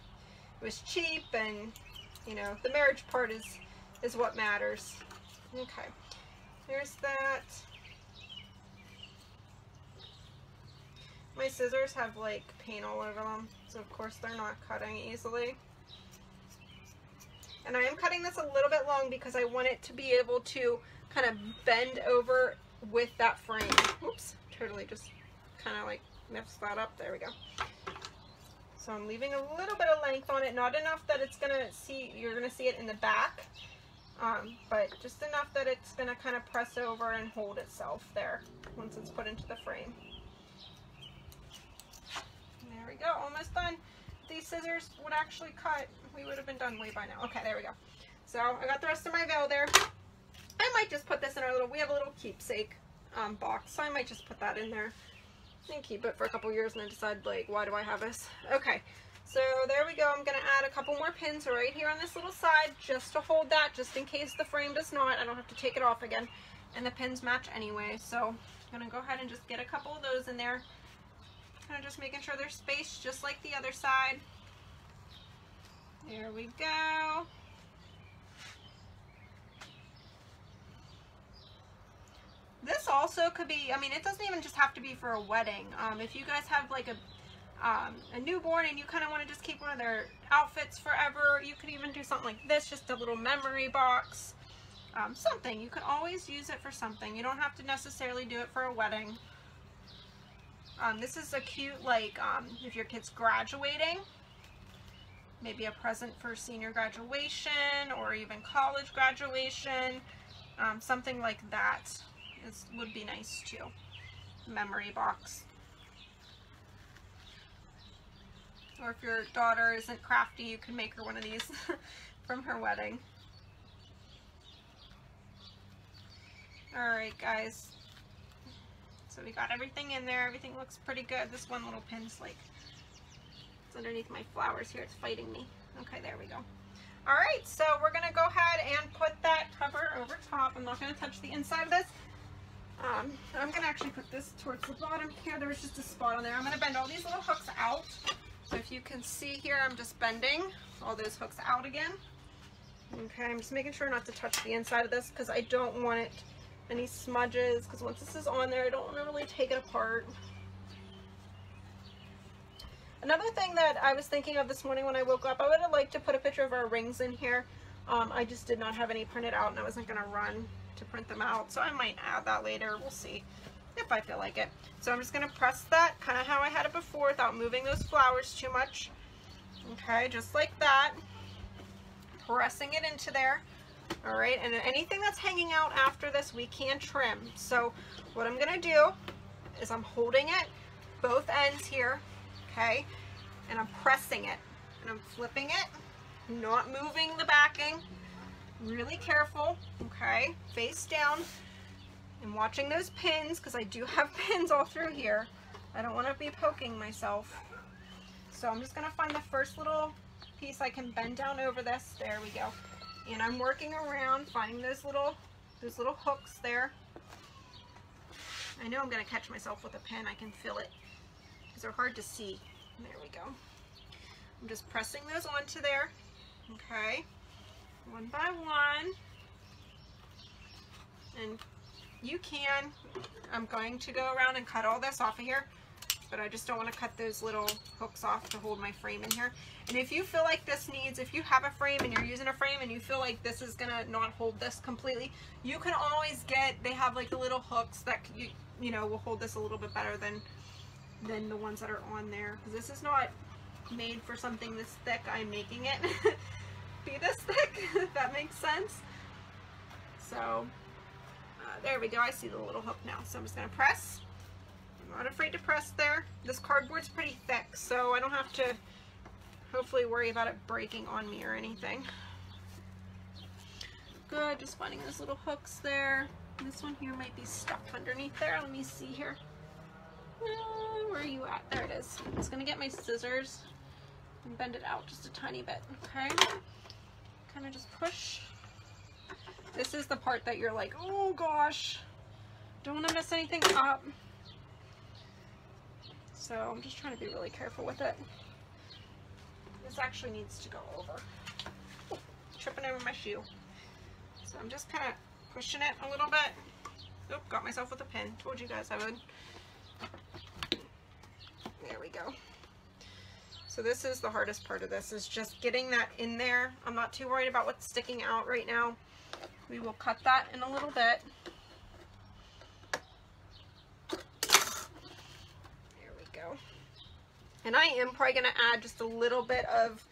[SPEAKER 1] was cheap, and you know, the marriage part is what matters. Okay, there's that. My scissors have like paint all over them, so of course they're not cutting easily. And I am cutting this a little bit long because I want it to be able to kind of bend over with that frame. Oops, totally just kind of like messed that up. There we go. So I'm leaving a little bit of length on it, not enough that it's gonna you're gonna see it in the back, but just enough that it's gonna kind of press over and hold itself there once it's put into the frame. There we go, almost done. If these scissors would actually cut, we would have been done way by now. Okay, there we go. So I got the rest of my veil there. I might just put this in our we have a little keepsake box, so I might just put that in there and keep it for a couple years and then decide, like, why do I have this? Okay, so there we go. I'm going to add a couple more pins right here on this little side just to hold that, just in case the frame does not. I don't have to take it off again, and the pins match anyway, so I'm going to go ahead and just get a couple of those in there. Kind of just making sure they're spaced just like the other side. There we go. This also could be, I mean, it doesn't even just have to be for a wedding. If you guys have like a newborn and you kind of want to just keep one of their outfits forever, you could even do something like this, just a little memory box. Something. You could always use it for something. You don't have to necessarily do it for a wedding. This is a cute, like, if your kid's graduating, maybe a present for senior graduation or even college graduation, something like that would be nice too. Memory box. Or if your daughter isn't crafty, you can make her one of these from her wedding. Alright guys, so we got everything in there. Everything looks pretty good. This one little pin's like, it's underneath my flowers here. It's fighting me. Okay, there we go. Alright, so we're going to go ahead and put that cover over top. I'm not going to touch the inside of this. I'm going to actually put this towards the bottom here. There was just a spot on there. I'm going to bend all these little hooks out. So if you can see here, I'm just bending all those hooks out again. Okay, I'm just making sure not to touch the inside of this because I don't want it any smudges, because once this is on there, I don't want to really take it apart. Another thing that I was thinking of this morning when I woke up, I would have liked to put a picture of our rings in here. I just did not have any printed out, and I wasn't going to run to print them out, so I might add that later. We'll see if I feel like it. So I'm just going to press that kind of how I had it before without moving those flowers too much. Okay, just like that. Pressing it into there. All right, and anything that's hanging out after this we can trim. So what I'm going to do is I'm holding it both ends here, okay, and I'm pressing it, and I'm flipping it, not moving the backing, really careful, okay, face down, and watching those pins, because I do have pins all through here. I don't want to be poking myself. So I'm just going to find the first little piece I can bend down over this. There we go. And I'm working around finding those little hooks there. I know I'm going to catch myself with a pin. I can feel it because they're hard to see. There we go. I'm just pressing those onto there. Okay, one by one. And you can, I'm going to go around and cut all this off of here, but I just don't want to cut those little hooks off to hold my frame in here. And if you feel like this needs, if you have a frame and you're using a frame and you feel like this is going to not hold this completely, you can always get, they have like the little hooks that you know will hold this a little bit better than the ones that are on there. Because this is not made for something this thick. I'm making it be this thick, if that makes sense. So there we go. I see the little hook now. So I'm just going to press. I'm not afraid to press there. This cardboard's pretty thick, so I don't have to hopefully worry about it breaking on me or anything. Good, just finding those little hooks there. This one here might be stuck underneath there. Let me see here. Where are you at? There it is. I'm just going to get my scissors and bend it out just a tiny bit, okay? Kind of just push. This is the part that you're like, oh gosh, don't want to mess anything up. So I'm just trying to be really careful with it. This actually needs to go over. Oh, tripping over my shoe. So I'm just kind of pushing it a little bit. Oop, got myself with a pin. Told you guys I would. There we go. So this is the hardest part of this, is just getting that in there. I'm not too worried about what's sticking out right now. We will cut that in a little bit. There we go. And I am probably going to add just a little bit of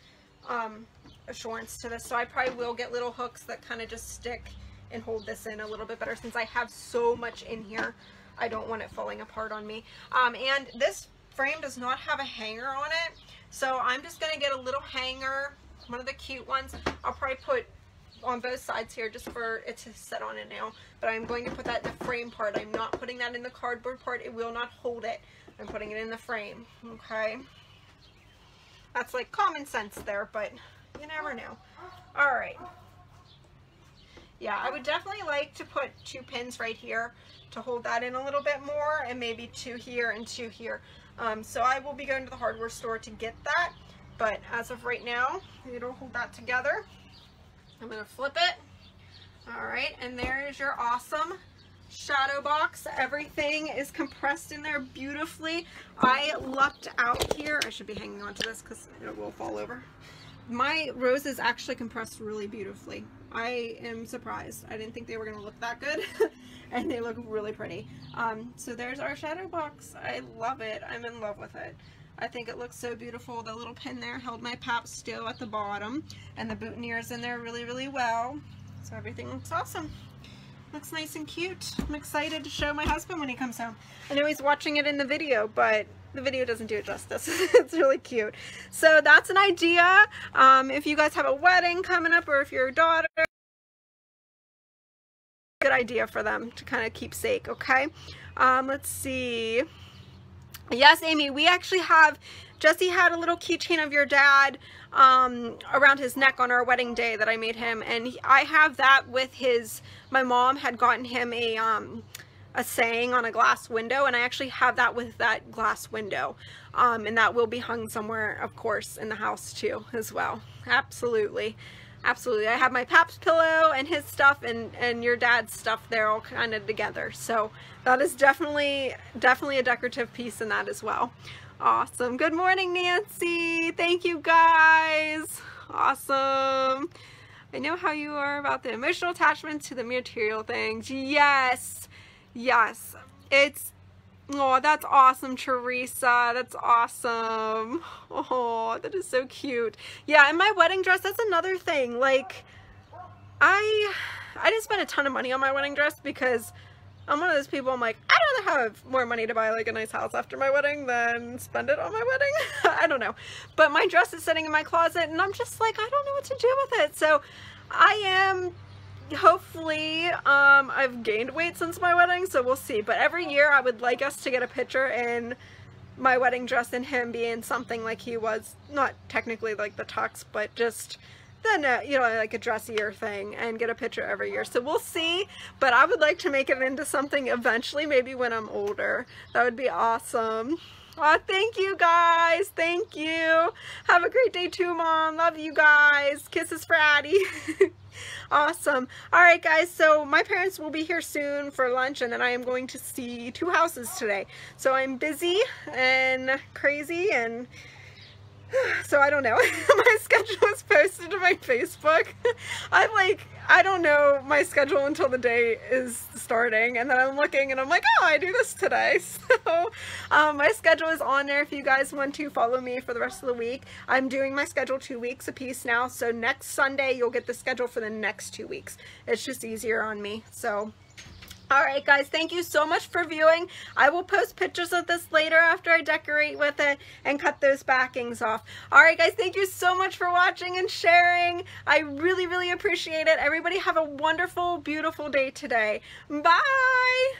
[SPEAKER 1] assurance to this. So I probably will get little hooks that kind of just stick and hold this in a little bit better, since I have so much in here. I don't want it falling apart on me. And this frame does not have a hanger on it. So I'm just going to get a little hanger, one of the cute ones. I'll probably put on both sides here just for it to sit on it now, but I'm going to put that in the frame part. I'm not putting that in the cardboard part. It will not hold it. I'm putting it in the frame. Okay, that's like common sense there, but you never know. All right, yeah, I would definitely like to put 2 pins right here to hold that in a little bit more, and maybe 2 here and 2 here. So I will be going to the hardware store to get that, but as of right now, it'll hold that together. I'm going to flip it. All right, and there is your awesome shadow box. Everything is compressed in there beautifully. I lucked out here. I should be hanging on to this because it will fall over. My roses actually compressed really beautifully. I am surprised. I didn't think they were going to look that good, and they look really pretty. So there's our shadow box. I love it. I'm in love with it. I think it looks so beautiful. The little pin there held my pap still at the bottom, and the boutonniere's in there really, really well. So everything looks awesome. Looks nice and cute. I'm excited to show my husband when he comes home. I know he's watching it in the video, but the video doesn't do it justice. It's really cute. So that's an idea. If you guys have a wedding coming up, or if your daughter, good idea for them to kind of keepsake, okay? Let's see. Yes, Amy, we actually have, Jesse had a little keychain of your dad around his neck on our wedding day that I made him, and I have that with his, my mom had gotten him a saying on a glass window, and I actually have that with that glass window, and that will be hung somewhere, of course, in the house too, as well. Absolutely. Absolutely. I have my pap's pillow and his stuff and your dad's stuff there all kind of together. So that is definitely a decorative piece in that as well. Awesome. Good morning, Nancy. Thank you, guys. Awesome. I know how you are about the emotional attachment to the material things. Yes. Yes. Oh, that's awesome, Teresa. That's awesome. Oh, that is so cute. Yeah, and my wedding dress, that's another thing. Like, I didn't spend a ton of money on my wedding dress because I'm one of those people, I'm like, I'd rather have more money to buy like a nice house after my wedding than spend it on my wedding. I don't know. But my dress is sitting in my closet and I'm just like, I don't know what to do with it. So I am, hopefully, I've gained weight since my wedding, so we'll see. But every year I would like us to get a picture in my wedding dress and him being something like he was, not technically like the tux, but just then you know, like a dressier thing, and get a picture every year. So we'll see, but I would like to make it into something eventually, maybe when I'm older. That would be awesome. Oh, thank you, guys. Thank you. Have a great day too, Mom. Love you guys. Kisses for Addie. Awesome. All right, guys, so my parents will be here soon for lunch, and then I am going to see 2 houses today. So I'm busy and crazy, and so I don't know. My schedule is posted to my Facebook. I don't know my schedule until the day is starting, and then I'm looking and I'm like, oh, I do this today. So my schedule is on there if you guys want to follow me for the rest of the week. I'm doing my schedule 2 weeks a piece now, so next Sunday you'll get the schedule for the next 2 weeks. It's just easier on me. So alright, guys, thank you so much for viewing. I will post pictures of this later after I decorate with it and cut those backings off. Alright, guys, thank you so much for watching and sharing. I really, really appreciate it. Everybody have a wonderful, beautiful day today. Bye!